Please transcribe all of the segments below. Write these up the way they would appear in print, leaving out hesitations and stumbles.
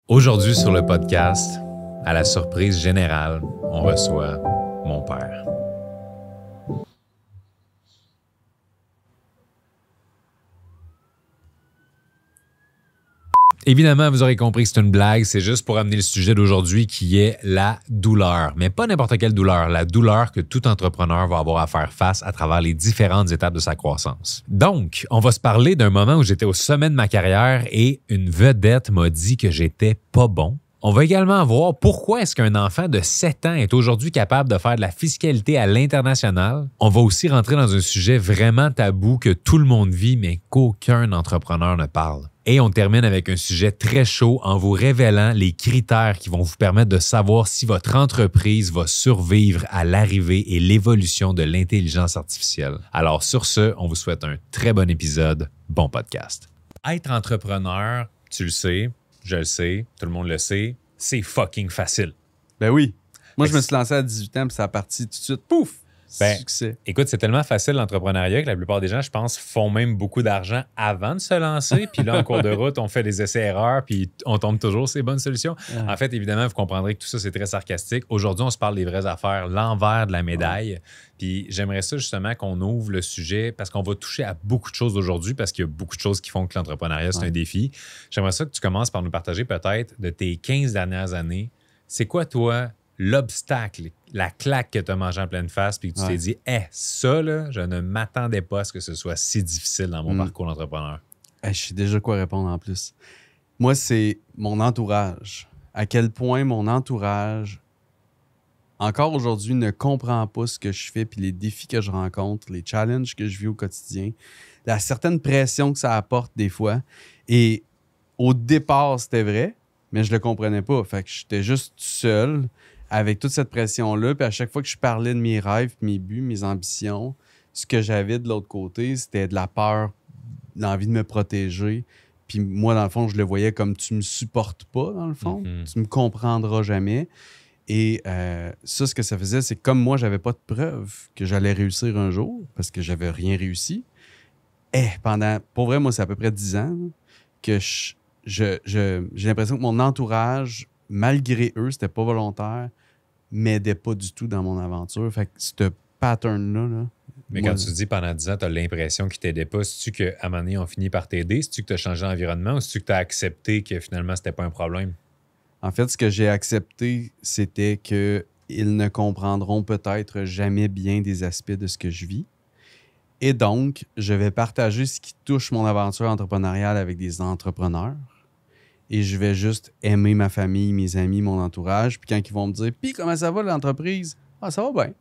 Aujourd'hui sur le podcast, à la surprise générale, on reçoit mon père. Évidemment, vous aurez compris que c'est une blague, c'est juste pour amener le sujet d'aujourd'hui qui est la douleur. Mais pas n'importe quelle douleur, la douleur que tout entrepreneur va avoir à faire face à travers les différentes étapes de sa croissance. Donc, on va se parler d'un moment où j'étais au sommet de ma carrière et une vedette m'a dit que j'étais pas bon. On va également voir pourquoi est-ce qu'un enfant de 7 ans est aujourd'hui capable de faire de la fiscalité à l'international. On va aussi rentrer dans un sujet vraiment tabou que tout le monde vit, mais qu'aucun entrepreneur ne parle. Et on termine avec un sujet très chaud en vous révélant les critères qui vont vous permettre de savoir si votre entreprise va survivre à l'arrivée et l'évolution de l'intelligence artificielle. Alors sur ce, on vous souhaite un très bon épisode. Bon podcast. Être entrepreneur, tu le sais, je le sais, tout le monde le sait, c'est fucking facile. Ben oui. Moi, je me suis lancé à 18 ans, puis ça a parti tout de suite. Pouf! Succès. Écoute, c'est tellement facile l'entrepreneuriat que la plupart des gens, je pense, font même beaucoup d'argent avant de se lancer. Puis là, en cours de route, on fait des essais-erreurs, puis on tombe toujours sur les bonnes solutions. En fait, évidemment, vous comprendrez que tout ça, c'est très sarcastique. Aujourd'hui, on se parle des vraies affaires, l'envers de la médaille. Puis j'aimerais ça justement qu'on ouvre le sujet parce qu'on va toucher à beaucoup de choses aujourd'hui parce qu'il y a beaucoup de choses qui font que l'entrepreneuriat, c'est un défi. J'aimerais ça que tu commences par nous partager peut-être de tes 15 dernières années. C'est quoi, toi, l'obstacle, la claque que tu as mangé en pleine face puis que tu t'es dit, ça, là, je ne m'attendais pas à ce que ce soit si difficile dans mon parcours d'entrepreneur. Je sais déjà quoi répondre en plus. Moi, c'est mon entourage. À quel point mon entourage, encore aujourd'hui, ne comprend pas ce que je fais puis les défis que je rencontre, les challenges que je vis au quotidien, la certaine pression que ça apporte des fois. Et au départ, c'était vrai, mais je le comprenais pas. Fait que j'étais juste seul avec toute cette pression-là. Puis à chaque fois que je parlais de mes rêves, mes buts, mes ambitions, ce que j'avais de l'autre côté, c'était de la peur, l'envie de me protéger. Puis moi, dans le fond, je le voyais comme tu me supportes pas, dans le fond. Tu me comprendras jamais. Et ça, ce que ça faisait, c'est que comme moi, j'avais pas de preuve que j'allais réussir un jour, parce que j'avais rien réussi. Pour vrai, moi, c'est à peu près 10 ans là, que j'ai l'impression que mon entourage, malgré eux, c'était pas volontaire, m'aidait pas du tout dans mon aventure. Fait que ce pattern-là... Là, mais quand tu dis pendant 10 ans, tu as l'impression qu'ils t'aidaient pas, c'est-tu qu'à un moment donné, on finit par t'aider? C'est-tu que tu as changé d'environnement ou c'est-tu que tu as accepté que finalement, c'était pas un problème? En fait, ce que j'ai accepté, c'était qu'ils ne comprendront peut-être jamais bien des aspects de ce que je vis. Et donc, je vais partager ce qui touche mon aventure entrepreneuriale avec des entrepreneurs. Et je vais juste aimer ma famille, mes amis, mon entourage. Puis quand ils vont me dire « Puis comment ça va l'entreprise? » « Ah, ça va bien.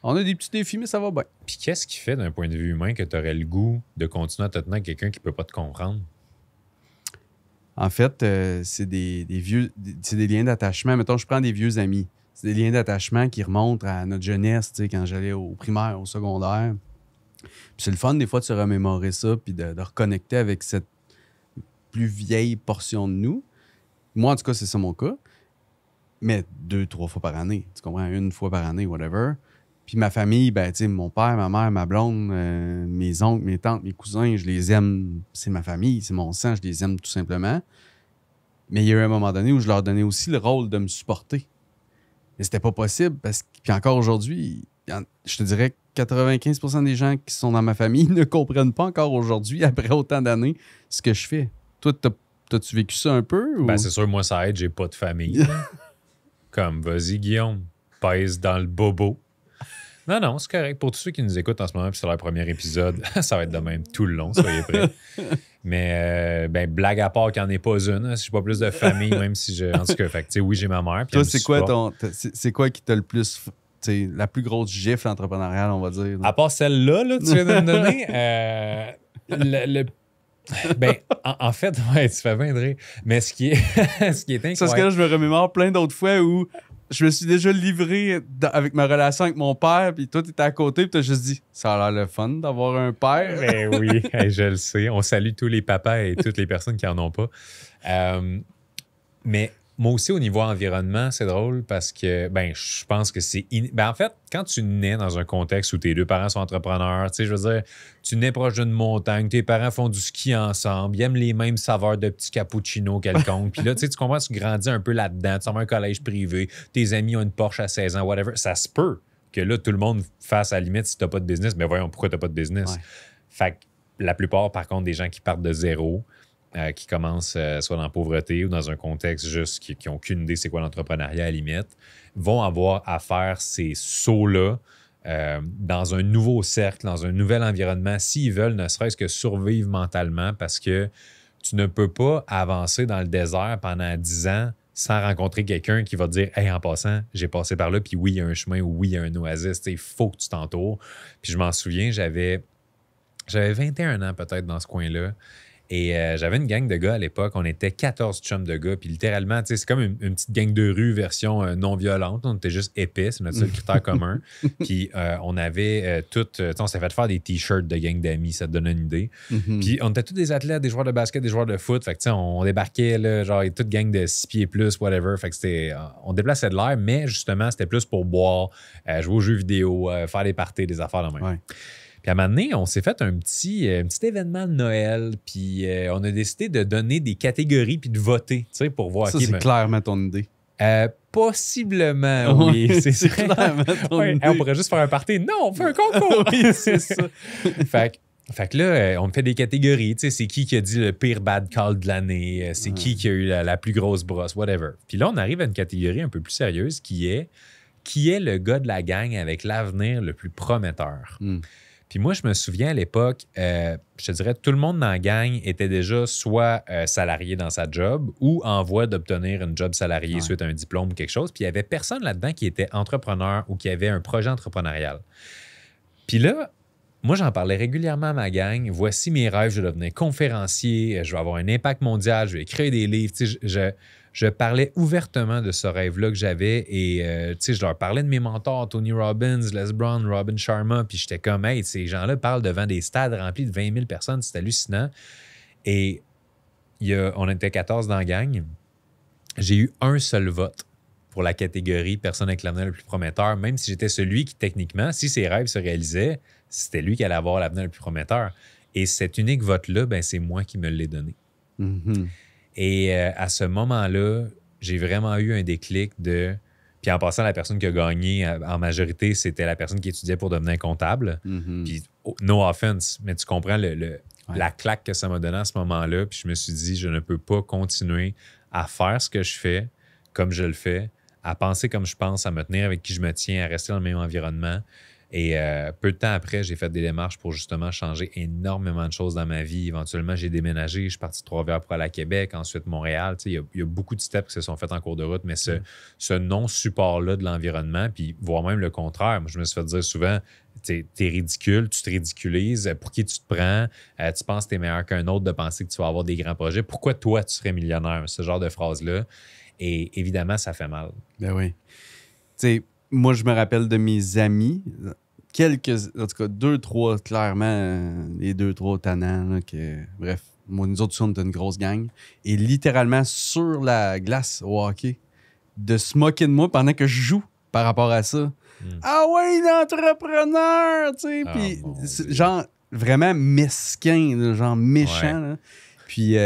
On a des petits défis, mais ça va bien. » Puis qu'est-ce qui fait d'un point de vue humain que tu aurais le goût de continuer à te tenir avec quelqu'un qui ne peut pas te comprendre? En fait, c'est des liens d'attachement. Mettons, je prends des vieux amis. C'est des liens d'attachement qui remontent à notre jeunesse, tu sais, quand j'allais au primaire, au secondaire. Puis c'est le fun, des fois, de se remémorer ça puis de reconnecter avec cette plus vieille portion de nous. Moi, en tout cas, c'est ça mon cas. Mais 2-3 fois par année. Tu comprends? 1 fois par année, whatever. Puis ma famille, ben, tu sais, mon père, ma mère, ma blonde, mes oncles, mes tantes, mes cousins, je les aime. C'est ma famille, c'est mon sang, je les aime tout simplement. Mais il y a eu un moment donné où je leur donnais aussi le rôle de me supporter. Mais c'était pas possible parce que, puis encore aujourd'hui, je te dirais que 95% des gens qui sont dans ma famille ne comprennent pas encore aujourd'hui, après autant d'années, ce que je fais. Toi, t'as-tu vécu ça un peu? Ou? Ben, c'est sûr, moi, ça aide, j'ai pas de famille. Comme, vas-y, Guillaume, pèse dans le bobo. Non, c'est correct. Pour tous ceux qui nous écoutent en ce moment, puis c'est leur premier épisode, ça va être de même tout le long, soyez prêts. Mais, blague à part qu'il n'y en ait pas une, hein, si j'ai pas plus de famille, même si je. En tout cas, fait que, oui, j'ai ma mère. Toi, c'est quoi qui t'a le plus. La plus grosse gifle entrepreneuriale, on va dire? Là? À part celle-là, là, tu viens de me donner, en fait, ouais, tu fais bien de rire. Mais ce qui est incroyable. Parce que là, je me remémore plein d'autres fois où je me suis déjà livré avec ma relation avec mon père, puis toi, t'étais à côté, puis t'as juste dit « Ça a l'air le fun d'avoir un père. » Ben oui, je le sais. On salue tous les papas et toutes les personnes qui en ont pas. Mais moi aussi, au niveau environnement, c'est drôle parce que je pense que c'est... en fait, quand tu nais dans un contexte où tes deux parents sont entrepreneurs, tu sais, je veux dire, tu nais proche d'une montagne, tes parents font du ski ensemble, ils aiment les mêmes saveurs de petits cappuccinos quelconques. Puis là, tu sais, tu comprends, tu grandis un peu là-dedans, tu vas à un collège privé, tes amis ont une Porsche à 16 ans, whatever. Ça se peut que là, tout le monde fasse à la limite si t'as pas de business. Mais voyons, pourquoi t'as pas de business? Ouais. Fait que la plupart, par contre, des gens qui partent de zéro, qui commencent soit dans la pauvreté ou dans un contexte juste qui n'ont aucune idée c'est quoi l'entrepreneuriat à la limite, vont avoir à faire ces sauts-là dans un nouveau cercle, dans un nouvel environnement, s'ils veulent ne serait-ce que survivre mentalement, parce que tu ne peux pas avancer dans le désert pendant 10 ans sans rencontrer quelqu'un qui va te dire « Hey, en passant, j'ai passé par là, puis oui, il y a un chemin, ou oui, il y a un oasis, il faut que tu t'entoures. » Puis je m'en souviens, j'avais 21 ans peut-être dans ce coin-là. Et j'avais une gang de gars à l'époque. On était 14 chums de gars. Puis littéralement, tu sais, c'est comme une petite gang de rue version non violente. On était juste épais, c'est notre seul critère commun. Puis on avait on s'est fait faire des t-shirts de gang d'amis, ça te donne une idée. Puis on était tous des athlètes, des joueurs de basket, des joueurs de foot. Fait que tu sais, on débarquait, là, genre, toute gang de 6 pieds plus, whatever. Fait que c'était, on déplaçait de l'air, mais justement, c'était plus pour boire, jouer aux jeux vidéo, faire des parties, des affaires de même. Ouais. Puis à un moment donné, on s'est fait un petit événement de Noël, puis on a décidé de donner des catégories puis de voter, tu sais, pour voir. Ça, c'est clairement ton idée. Possiblement, oui. C'est clairement ton idée. On pourrait juste faire un party. Non, on fait un concours. Oui, c'est ça. Fait que là, on fait des catégories. Tu sais, c'est qui a dit le pire bad call de l'année? C'est qui a eu la plus grosse brosse? Whatever. Puis là, on arrive à une catégorie un peu plus sérieuse qui est le gars de la gang avec l'avenir le plus prometteur? Puis moi, je me souviens à l'époque, je te dirais, tout le monde dans la gang était déjà soit salarié dans sa job ou en voie d'obtenir une job salariée suite à un diplôme ou quelque chose. Puis il n'y avait personne là-dedans qui était entrepreneur ou qui avait un projet entrepreneurial. Puis là, moi, j'en parlais régulièrement à ma gang. Voici mes rêves, je vais devenir conférencier, je vais avoir un impact mondial, je vais écrire des livres. Tu sais, je parlais ouvertement de ce rêve-là que j'avais et je leur parlais de mes mentors, Tony Robbins, Les Brown, Robin Sharma, puis j'étais comme, hey, ces gens-là parlent devant des stades remplis de 20 000 personnes, c'est hallucinant. Et on était 14 dans la gang. J'ai eu un seul vote pour la catégorie personne avec l'avenir le plus prometteur, même si j'étais celui qui, techniquement, si ses rêves se réalisaient, c'était lui qui allait avoir l'avenir le plus prometteur. Et cet unique vote-là, ben, c'est moi qui me l'ai donné. Et à ce moment-là, j'ai vraiment eu un déclic de... Puis en passant, la personne qui a gagné en majorité, c'était la personne qui étudiait pour devenir comptable. Puis no offense, mais tu comprends la claque que ça m'a donné à ce moment-là. Puis je me suis dit, je ne peux pas continuer à faire ce que je fais comme je le fais, à penser comme je pense, à me tenir avec qui je me tiens, à rester dans le même environnement. Et peu de temps après, j'ai fait des démarches pour justement changer énormément de choses dans ma vie. Éventuellement, j'ai déménagé. Je suis parti de Trois-Rivières pour aller à Québec, ensuite Montréal. Il y a beaucoup de steps qui se sont faits en cours de route, mais ce non-support-là de l'environnement, puis voire même le contraire. Moi, je me suis fait dire souvent, t'es ridicule, tu te ridiculises, pour qui tu te prends, tu penses que t'es meilleur qu'un autre de penser que tu vas avoir des grands projets. Pourquoi toi, tu serais millionnaire? Ce genre de phrase-là. Et évidemment, ça fait mal. Ben oui. Tu sais, moi, je me rappelle de mes amis, en tout cas, 2-3, clairement, les 2-3 tannants, là, bref, moi, nous autres, on était une grosse gang. Et littéralement, sur la glace au hockey, de se moquer de moi pendant que je joue par rapport à ça. Ah ouais, l'entrepreneur, tu sais. Puis, genre, vraiment mesquin, là, genre méchant. Là. Puis,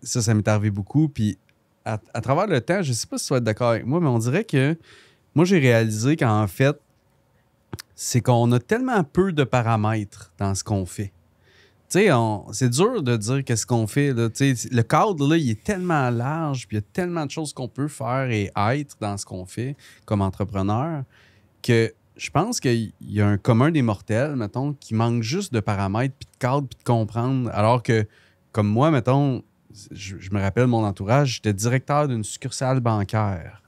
ça m'est arrivé beaucoup. Puis, à travers le temps, je sais pas si tu vas être d'accord avec moi, mais on dirait que moi, j'ai réalisé qu'en fait, c'est qu'on a tellement peu de paramètres dans ce qu'on fait. Tu sais, c'est dur de dire qu'est-ce qu'on fait. Là. Le cadre, là, il est tellement large, puis il y a tellement de choses qu'on peut faire et être dans ce qu'on fait comme entrepreneur que je pense qu'il y a un commun des mortels, mettons, qui manque juste de paramètres, puis de cadre, puis de comprendre. Alors que, comme moi, mettons, je me rappelle mon entourage, j'étais directeur d'une succursale bancaire.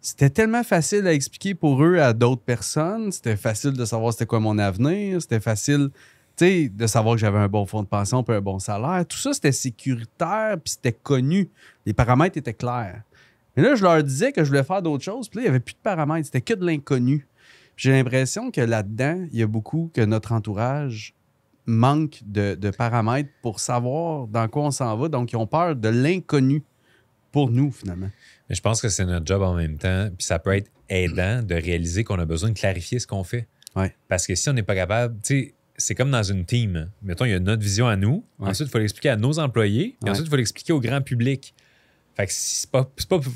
C'était tellement facile à expliquer pour eux à d'autres personnes. C'était facile de savoir c'était quoi mon avenir. C'était facile, tu sais, de savoir que j'avais un bon fonds de pension puis un bon salaire. Tout ça, c'était sécuritaire puis c'était connu. Les paramètres étaient clairs. Mais là, je leur disais que je voulais faire d'autres choses. Puis là, il n'y avait plus de paramètres. C'était que de l'inconnu. J'ai l'impression que là-dedans, il y a beaucoup que notre entourage manque de paramètres pour savoir dans quoi on s'en va. Donc, ils ont peur de l'inconnu pour nous, finalement. Mais je pense que c'est notre job en même temps. Puis ça peut être aidant de réaliser qu'on a besoin de clarifier ce qu'on fait. Ouais. Parce que si on n'est pas capable, tu sais, c'est comme dans une team. Mettons, il y a notre vision à nous. Ouais. Ensuite, il faut l'expliquer à nos employés. Puis ensuite, il faut l'expliquer au grand public. Fait que c'est pas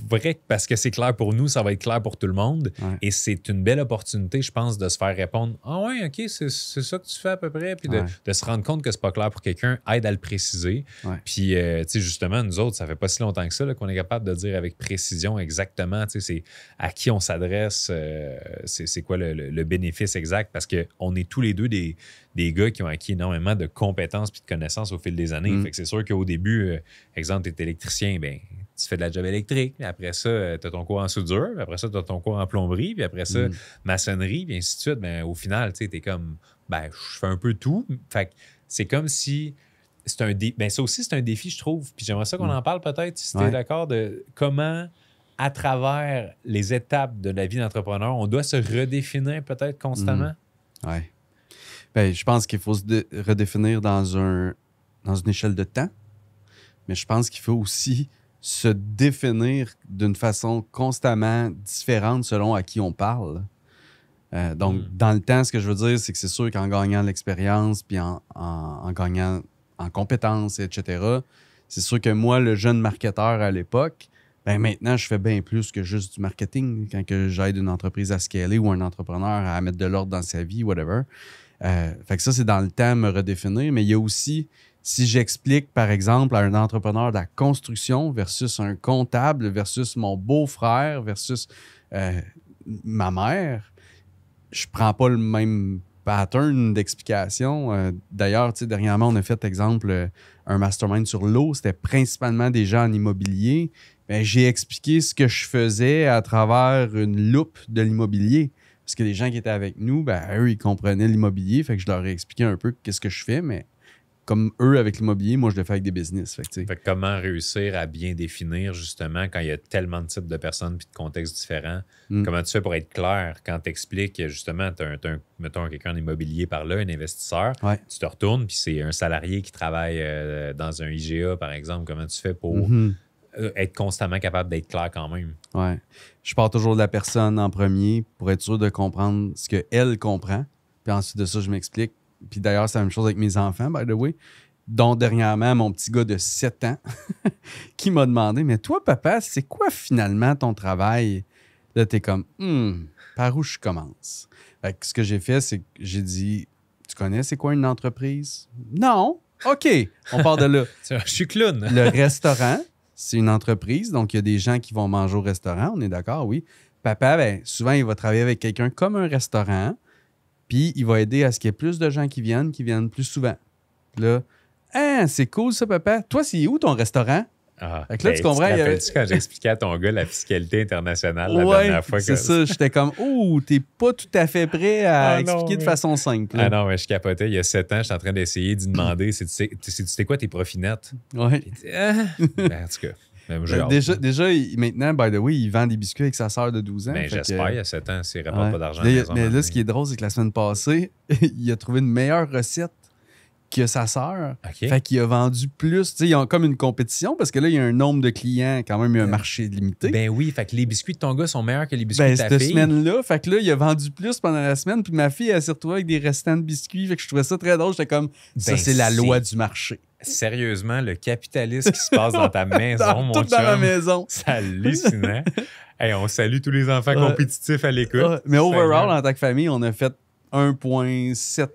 vrai que parce que c'est clair pour nous, ça va être clair pour tout le monde. Ouais. Et c'est une belle opportunité, je pense, de se faire répondre « Ah ouais, OK, c'est ça que tu fais à peu près. » Puis de se rendre compte que c'est pas clair pour quelqu'un, aide à le préciser. Ouais. Puis, tu sais, justement, nous autres, ça fait pas si longtemps que ça là, qu'on est capable de dire avec précision exactement, tu sais, c'est à qui on s'adresse, c'est quoi le bénéfice exact, parce qu'on est tous les deux des gars qui ont acquis énormément de compétences puis de connaissances au fil des années. Fait que c'est sûr qu'au début, exemple, tu es électricien, ben tu fais de la job électrique, puis après ça, tu as ton cours en soudure, puis après ça, tu as ton cours en plomberie, puis après ça, maçonnerie, puis ainsi de suite. Ben, au final, tu es comme, ben, je fais un peu tout. Fait que c'est comme si c'est un défi. Ben, ça aussi, c'est un défi, je trouve. Puis j'aimerais ça qu'on en parle peut-être, si tu es d'accord, de comment, à travers les étapes de la vie d'entrepreneur, on doit se redéfinir peut-être constamment. Oui. Ben, je pense qu'il faut se redéfinir dans une échelle de temps, mais je pense qu'il faut aussi se définir d'une façon constamment différente selon à qui on parle. Donc, dans le temps, ce que je veux dire, c'est que c'est sûr qu'en gagnant de l'expérience, puis en gagnant en compétences, etc., c'est sûr que moi, le jeune marketeur à l'époque, ben maintenant, je fais bien plus que juste du marketing quand que j'aide une entreprise à scaler ou un entrepreneur à mettre de l'ordre dans sa vie, whatever. Fait que ça, c'est dans le temps me redéfinir, mais il y a aussi, si j'explique, par exemple, à un entrepreneur de la construction versus un comptable versus mon beau-frère versus ma mère, je prends pas le même pattern d'explication. D'ailleurs, tu sais, dernièrement, on a fait, exemple, un mastermind sur l'eau. C'était principalement des gens en immobilier. Ben, j'ai expliqué ce que je faisais à travers une loupe de l'immobilier. Parce que les gens qui étaient avec nous, ben, eux, ils comprenaient l'immobilier. Fait que je leur ai expliqué un peu qu'est-ce que je fais, mais comme eux, avec l'immobilier, moi, je le fais avec des business. Fait que comment réussir à bien définir, justement, quand il y a tellement de types de personnes et de contextes différents, comment tu fais pour être clair quand tu expliques, justement, mettons quelqu'un en immobilier par là, un investisseur, tu te retournes, puis c'est un salarié qui travaille dans un IGA, par exemple. Comment tu fais pour être constamment capable d'être clair quand même? Ouais. Je pars toujours de la personne en premier pour être sûr de comprendre ce qu'elle comprend. Puis ensuite de ça, je m'explique. Puis d'ailleurs, c'est la même chose avec mes enfants, by the way. Dont dernièrement, mon petit gars de 7 ans qui m'a demandé « Mais toi, papa, c'est quoi finalement ton travail? » Là, t'es comme « Par où je commence? » Fait que ce que j'ai fait, c'est que j'ai dit « Tu connais c'est quoi une entreprise? » « Non. OK. On part de là. » Je suis clown. Le restaurant, c'est une entreprise. Donc, il y a des gens qui vont manger au restaurant. On est d'accord, oui. Papa, ben, souvent, il va travailler avec quelqu'un comme un restaurant. Puis, il va aider à ce qu'il y ait plus de gens qui viennent plus souvent. Là, c'est cool ça, papa. Toi, c'est où ton restaurant? Fait que là, tu comprends. Tu te rappelles-tu quand j'ai expliqué à ton gars la fiscalité internationale la dernière fois? C'est ça. J'étais comme, t'es pas tout à fait prêt à expliquer de façon simple. Ah non, mais je capotais. Il y a 7 ans, j'étais en train d'essayer d'y demander c'est quoi tes profits nets? Ouais. Ben, en tout cas. Déjà, maintenant, by the way, il vend des biscuits avec sa sœur de 12 ans. Ben, j'espère, il y a 7 ans, s'il ne rapporte pas d'argent à la maison. Mais là, ce qui est drôle, c'est que la semaine passée, il a trouvé une meilleure recette que sa sœur. Fait qu'il a vendu plus. Tu sais, ils ont comme une compétition parce que là, il y a un nombre de clients, quand même, il y a un marché limité. Ben oui, fait que les biscuits de ton gars sont meilleurs que les biscuits de ta fille. Cette semaine-là, fait que là, il a vendu plus pendant la semaine, puis ma fille, elle s'est retrouvée avec des restants de biscuits. Fait que je trouvais ça très drôle. J'étais comme, ça, c'est la loi du marché. Sérieusement, le capitalisme qui se passe dans ta maison, mon chum. Dans ma maison. C'est hallucinant. Hey, on salue tous les enfants compétitifs à l'écoute. Mais overall, en tant que famille, on a fait 1,7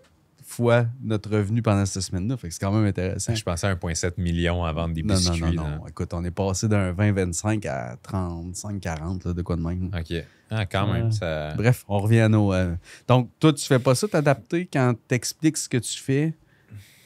fois notre revenu pendant cette semaine-là. Fait que c'est quand même intéressant. Je pensais à 1,7 million à vendre des biscuits. Non. Écoute, on est passé d'un 20-25 à 35-40, de quoi de même. OK. Ah, quand même. Ça... Bref, on revient à nos... Donc, toi, tu fais pas ça, t'adapter quand t'expliques ce que tu fais?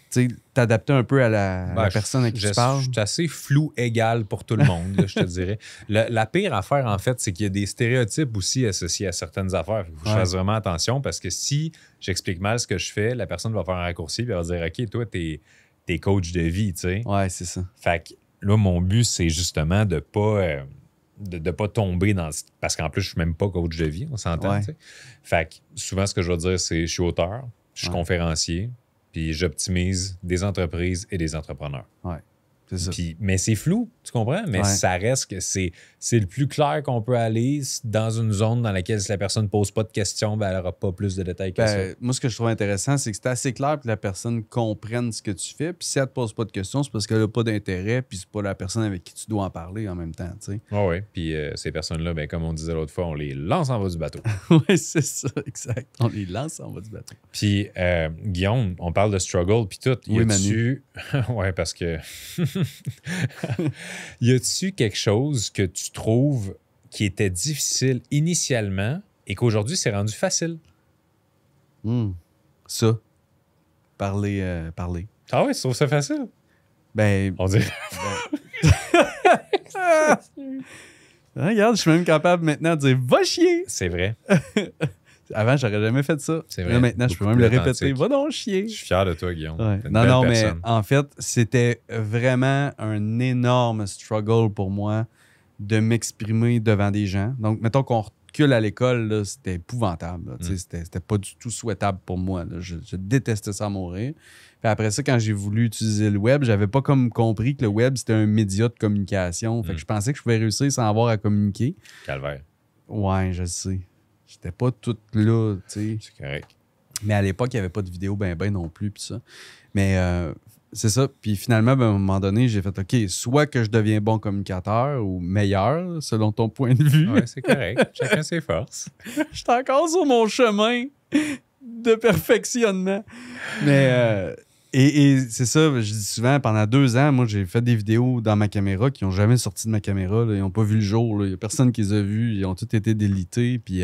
Tu sais, t'adapter un peu à la personne à qui tu parles? Je suis assez flou égal pour tout le monde, là, je te dirais. La pire affaire, en fait, c'est qu'il y a des stéréotypes aussi associés à certaines affaires. Il faut que je fasse vraiment attention parce que si j'explique mal ce que je fais, la personne va faire un raccourci et va dire « OK, toi, t'es coach de vie, tu sais. » Ouais, c'est ça. Fait que là, mon but, c'est justement de pas tomber dans... Parce qu'en plus, je suis même pas coach de vie, on s'entend, tu sais. Fait que souvent, ce que je vais dire, c'est je suis auteur, je suis conférencier, puis j'optimise des entreprises et des entrepreneurs. Ouais. C'est ça. Mais c'est flou, tu comprends? Mais ça reste que c'est le plus clair qu'on peut aller dans une zone dans laquelle si la personne ne pose pas de questions, ben, elle n'aura pas plus de détails que ça. Moi, ce que je trouve intéressant, c'est que c'est assez clair que la personne comprenne ce que tu fais. Puis si elle ne te pose pas de questions, c'est parce qu'elle n'a pas d'intérêt. Puis c'est pas la personne avec qui tu dois en parler en même temps. Oui. Puis ces personnes-là, ben, comme on disait l'autre fois, on les lance en bas du bateau. Oui, c'est ça, exact. On les lance en bas du bateau. Puis Guillaume, on parle de struggle, puis tout. Oui, Manu. Oui, parce que... Y a-tu quelque chose que tu trouves qui était difficile initialement et qu'aujourd'hui, c'est rendu facile? Ça. Parler. Ah oui, tu trouves ça facile? Ben... On dirait... Regarde, je suis même capable maintenant de dire « Va chier! » C'est vrai. Avant, j'aurais jamais fait ça. C'est vrai. Là, maintenant, je peux même le répéter. Va donc chier. Je suis fier de toi, Guillaume. Ouais. Non, mais en fait, c'était vraiment un énorme struggle pour moi de m'exprimer devant des gens. Donc, mettons qu'on recule à l'école, là, c'était épouvantable. Là. C'était pas du tout souhaitable pour moi. Là. Je détestais ça à mourir. Puis après ça, quand j'ai voulu utiliser le web, j'avais pas comme compris que le web, c'était un média de communication. Fait que je pensais que je pouvais réussir sans avoir à communiquer. Calvaire. Ouais, je sais. J'étais pas tout là, tu sais. C'est correct. Mais à l'époque, il n'y avait pas de vidéo ben non plus, puis ça. Mais c'est ça. Puis finalement, ben, à un moment donné, j'ai fait, OK, soit que je deviens bon communicateur ou meilleur, selon ton point de vue. Ouais, c'est correct. Chacun ses forces. J'étais encore sur mon chemin de perfectionnement. Mais... Et c'est ça, je dis souvent, pendant 2 ans, moi, j'ai fait des vidéos dans ma caméra qui n'ont jamais sorti de ma caméra. Là. Ils n'ont pas vu le jour. Il n'y a personne qui les a vues. Ils ont tous été délités. Puis,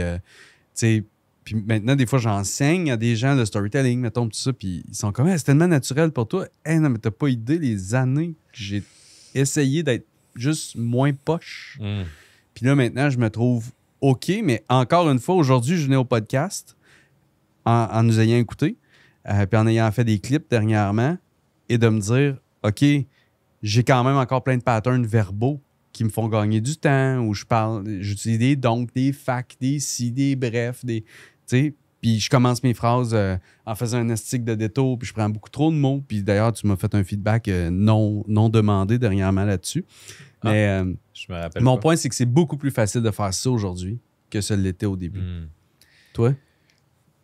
puis maintenant, des fois, j'enseigne à des gens le storytelling, mettons, tout ça. Puis ils sont comme, c'est tellement naturel pour toi. Non, mais t'as pas idée les années que j'ai essayé d'être juste moins poche. Puis là, maintenant, je me trouve OK. Mais encore une fois, aujourd'hui, je venais au podcast en nous ayant écouté. Puis en ayant fait des clips dernièrement, et de me dire, OK, j'ai quand même encore plein de patterns verbaux qui me font gagner du temps, où j'utilise des donc, des facs, des si, des brefs, tu sais, puis je commence mes phrases en faisant un estique de détour, puis je prends beaucoup trop de mots, puis d'ailleurs, tu m'as fait un feedback non demandé dernièrement là-dessus. Mais je me rappelle mon point, c'est que c'est beaucoup plus facile de faire ça aujourd'hui que ce l'était au début. Toi?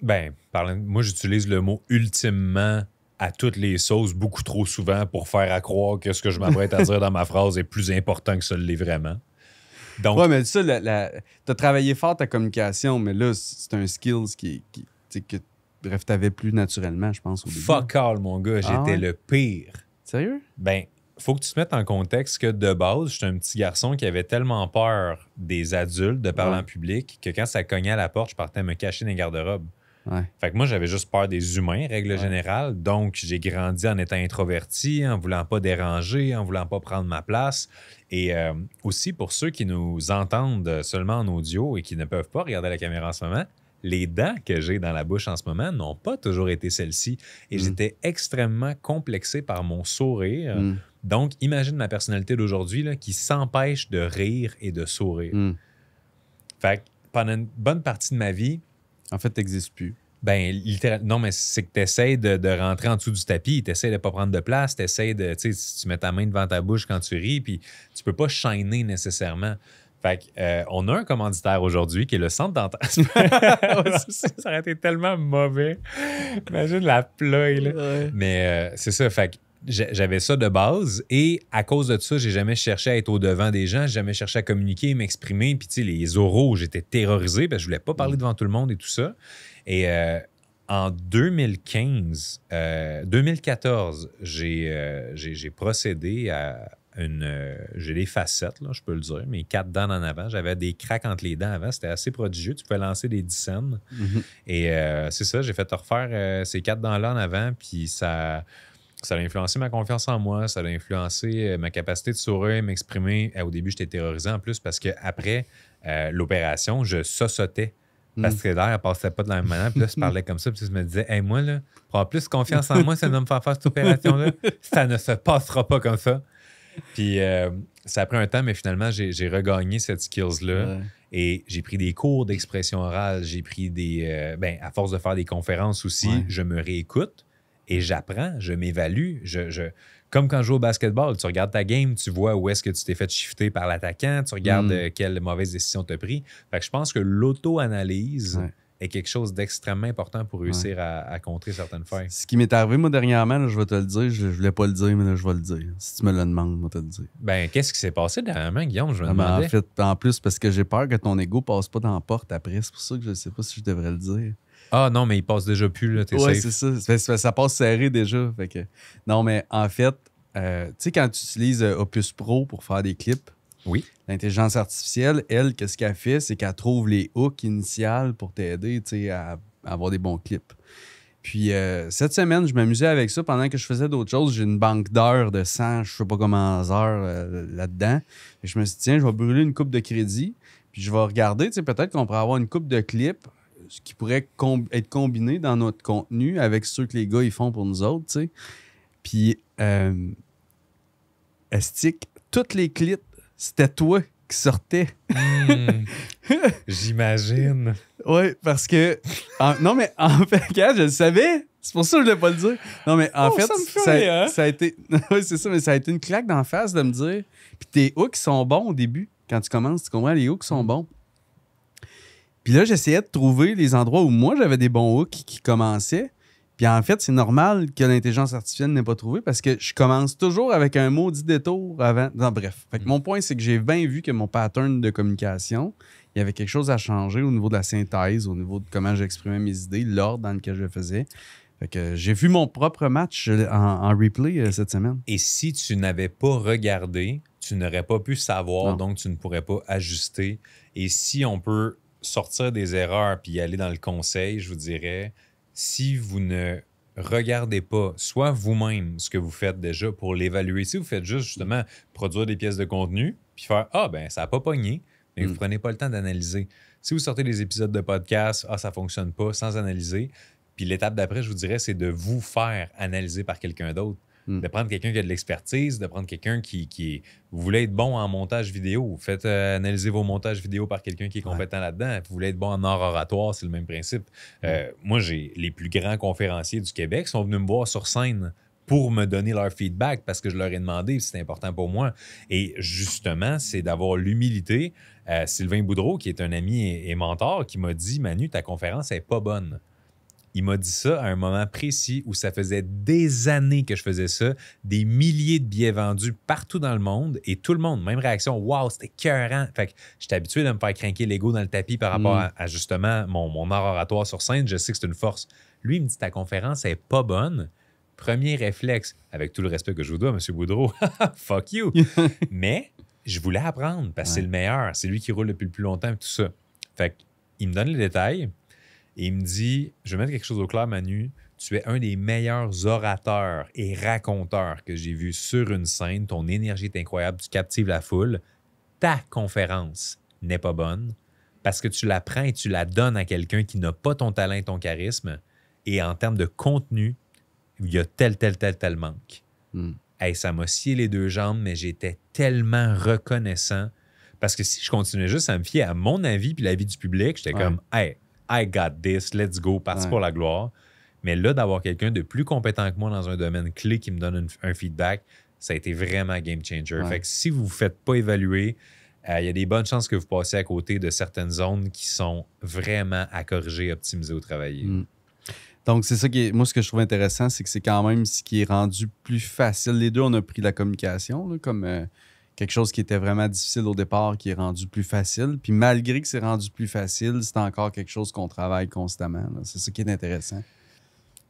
Ben, moi, j'utilise le mot ultimement à toutes les sauces beaucoup trop souvent pour faire à croire que ce que je m'apprête à dire dans ma phrase est plus important que ça l'est vraiment. Donc, ouais, mais ça, t'as travaillé fort ta communication, mais là, c'est un skills que bref, t'avais plus naturellement, je pense, au début. Fuck all, mon gars, j'étais le pire. Sérieux? Ben, faut que tu te mettes en contexte que de base, j'étais un petit garçon qui avait tellement peur des adultes de parler en public que quand ça cognait à la porte, je partais me cacher dans les garde-robes. Ouais. Fait que moi, j'avais juste peur des humains, règle générale. Donc, j'ai grandi en étant introverti, en voulant pas déranger, en voulant pas prendre ma place. Et aussi, pour ceux qui nous entendent seulement en audio et qui ne peuvent pas regarder la caméra en ce moment, les dents que j'ai dans la bouche en ce moment n'ont pas toujours été celles-ci. Et j'étais extrêmement complexé par mon sourire. Donc, imagine ma personnalité d'aujourd'hui là, qui s'empêche de rire et de sourire. Fait que pendant une bonne partie de ma vie, en fait, t'existes plus. Ben, littéralement, non, mais c'est que tu essaies de rentrer en dessous du tapis, tu essaies de ne pas prendre de place, tu essaies de, tu sais, si tu mets ta main devant ta bouche quand tu ris, puis tu peux pas shiner nécessairement. Fait que, on a un commanditaire aujourd'hui qui est le Centre dentaire. Ça aurait été tellement mauvais. Imagine la ploie, là. Ouais. Mais c'est ça, fait que j'avais ça de base et à cause de ça, j'ai jamais cherché à être au-devant des gens, j'ai jamais cherché à communiquer, m'exprimer. Puis, tu sais, les oraux, j'étais terrorisé parce que je voulais pas parler devant tout le monde et tout ça. Et en 2014, j'ai procédé à j'ai des facettes, là, je peux le dire, mes 4 dents en avant. J'avais des craques entre les dents avant. C'était assez prodigieux. Tu pouvais lancer des 10 cents. Et c'est ça, j'ai fait refaire ces 4 dents-là en avant. Puis ça a influencé ma confiance en moi. Ça a influencé ma capacité de sourire, m'exprimer. Au début, j'étais terrorisé en plus parce qu'après l'opération, je sautais. Parce que l'air ne passait pas de la même manière. Puis là, je parlais comme ça. Puis je me disais, hey, moi, là, pour avoir plus confiance en moi, ça va me faire cette opération-là. Ça ne se passera pas comme ça. Puis ça a pris un temps, mais finalement, j'ai regagné cette skills-là. Ouais. Et j'ai pris des cours d'expression orale. J'ai pris à force de faire des conférences aussi, je me réécoute. et j'apprends, je m'évalue. Comme quand je joue au basketball, tu regardes ta game, tu vois où est-ce que tu t'es fait shifter par l'attaquant, tu regardes quelle mauvaise décision tu as pris. Fait que je pense que l'auto-analyse est quelque chose d'extrêmement important pour réussir à contrer certaines failles. Ce qui m'est arrivé, moi, dernièrement, là, je vais te le dire, je voulais pas le dire, mais là, je vais le dire. Si tu me le demandes, moi, te le dire. Ben, qu'est-ce qui s'est passé dernièrement, Guillaume? Je me demandais. En fait, en plus, parce que j'ai peur que ton ego passe pas dans la porte après. C'est pour ça que je sais pas si je devrais le dire. Ah non, mais il passe déjà plus, là, t'es ouais, safe. c'est ça. Ça passe serré déjà. Fait que... Non, mais en fait, tu sais, quand tu utilises Opus Pro pour faire des clips, oui. L'intelligence artificielle, elle, qu'est-ce qu'elle fait? C'est qu'elle trouve les hooks initiales pour t'aider à avoir des bons clips. Puis cette semaine, je m'amusais avec ça pendant que je faisais d'autres choses. J'ai une banque d'heures de 100, je sais pas comment heures là-dedans. Et je me suis dit, tiens, je vais brûler une coupe de crédit. Puis je vais regarder, peut-être qu'on pourrait avoir une coupe de clips qui pourrait être combinée dans notre contenu avec ceux que les gars ils font pour nous autres. T'sais. Puis, Estique, toutes les clips, c'était toi qui sortais. J'imagine. Oui, parce que... non, mais en fait, quand je le savais, c'est pour ça que je voulais pas le dire. Non, mais en fait, ça a été... oui, c'est ça, mais ça a été une claque d'en face de me dire... Puis tes hooks sont bons au début. Quand tu commences, tu comprends, les hooks sont bons. Puis là, j'essayais de trouver les endroits où moi, j'avais des bons hooks qui commençaient. Puis en fait, c'est normal que l'intelligence artificielle n'ait pas trouvé parce que je commence toujours avec un maudit détour avant. Non, bref. Fait que mon point, c'est que j'ai bien vu que mon pattern de communication, il y avait quelque chose à changer au niveau de la synthèse, au niveau de comment j'exprimais mes idées, l'ordre dans lequel je le faisais. Fait que j'ai vu mon propre match en replay cette semaine. Et si tu n'avais pas regardé, tu n'aurais pas pu savoir, donc tu ne pourrais pas ajuster. Et si on peut sortir des erreurs puis aller dans le conseil, je vous dirais... Si vous ne regardez pas, soit vous-même, ce que vous faites déjà pour l'évaluer, si vous faites juste, justement, produire des pièces de contenu, puis faire « Ah, ben ça n'a pas pogné », mais vous ne prenez pas le temps d'analyser. Si vous sortez des épisodes de podcast, « Ah, ça ne fonctionne pas », sans analyser, puis l'étape d'après, je vous dirais, c'est de vous faire analyser par quelqu'un d'autre. De prendre quelqu'un qui a de l'expertise, de prendre quelqu'un qui est... Vous voulez être bon en montage vidéo, vous faites analyser vos montages vidéo par quelqu'un qui est compétent là-dedans. Vous voulez être bon en art oratoire, c'est le même principe. Moi, j'ai les plus grands conférenciers du Québec sont venus me voir sur scène pour me donner leur feedback parce que je leur ai demandé si c'était important pour moi. Et justement, c'est d'avoir l'humilité. Sylvain Boudreau, qui est un ami et mentor, qui m'a dit « Manu, ta conférence n'est pas bonne. » Il m'a dit ça à un moment précis où ça faisait des années que je faisais ça, des milliers de billets vendus partout dans le monde et tout le monde, même réaction, « Wow, c'était écœurant! » Fait que j'étais habitué de me faire craquer l'ego dans le tapis par rapport à justement mon art oratoire sur scène. Je sais que c'est une force. Lui, il me dit « Ta conférence n'est pas bonne. » Premier réflexe, avec tout le respect que je vous dois, M. Boudreau, « Fuck you! » Mais je voulais apprendre parce que c'est le meilleur. C'est lui qui roule depuis le plus longtemps et tout ça. Fait qu'il me donne les détails. Et il me dit, je vais mettre quelque chose au clair, Manu, tu es un des meilleurs orateurs et raconteurs que j'ai vus sur une scène. Ton énergie est incroyable, tu captives la foule. Ta conférence n'est pas bonne parce que tu la prends et tu la donnes à quelqu'un qui n'a pas ton talent et ton charisme. Et en termes de contenu, il y a tel manque. Hey, ça m'a scié les deux jambes, mais j'étais tellement reconnaissant parce que si je continuais juste à me fier à mon avis puis l'avis du public, j'étais comme, hey, I got this, let's go, parti pour la gloire. Mais là, d'avoir quelqu'un de plus compétent que moi dans un domaine clé qui me donne un feedback, ça a été vraiment game changer. Fait que si vous ne vous faites pas évaluer, il y a des bonnes chances que vous passiez à côté de certaines zones qui sont vraiment à corriger, optimiser ou travailler. Donc, c'est ça qui est... Moi, ce que je trouve intéressant, c'est que c'est quand même ce qui est rendu plus facile. Les deux, on a pris la communication là, comme... quelque chose qui était vraiment difficile au départ, qui est rendu plus facile. Puis malgré que c'est rendu plus facile, c'est encore quelque chose qu'on travaille constamment. Là. C'est ça qui est intéressant.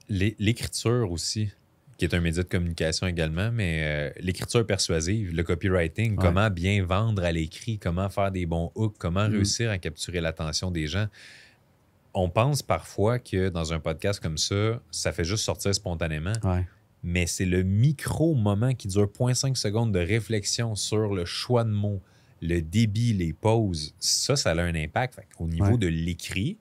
L'écriture aussi, qui est un média de communication également, mais l'écriture persuasive, le copywriting, comment bien vendre à l'écrit, comment faire des bons hooks, comment réussir à capturer l'attention des gens. On pense parfois que dans un podcast comme ça, ça fait juste sortir spontanément. Mais c'est le micro-moment qui dure 0.5 secondes de réflexion sur le choix de mots, le débit, les pauses. Ça a un impact. Au niveau de l'écrit,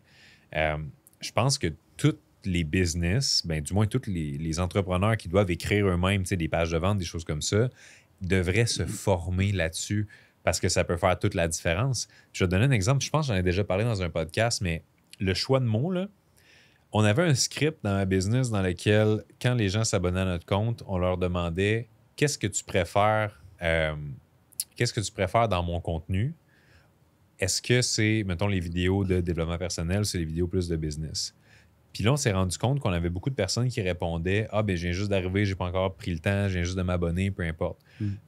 je pense que tous les business, du moins tous les entrepreneurs qui doivent écrire eux-mêmes des pages de vente, des choses comme ça, devraient se former là-dessus parce que ça peut faire toute la différence. Je vais te donner un exemple. Je pense que j'en ai déjà parlé dans un podcast, mais le choix de mots, là, On avait un script dans ma business dans lequel, quand les gens s'abonnaient à notre compte, on leur demandait qu'est-ce que tu préfères dans mon contenu? Est-ce que c'est, mettons, les vidéos de développement personnel ou c'est les vidéos plus de business? Puis là, on s'est rendu compte qu'on avait beaucoup de personnes qui répondaient « Ah, ben je viens juste d'arriver, j'ai pas encore pris le temps, je viens juste de m'abonner, peu importe.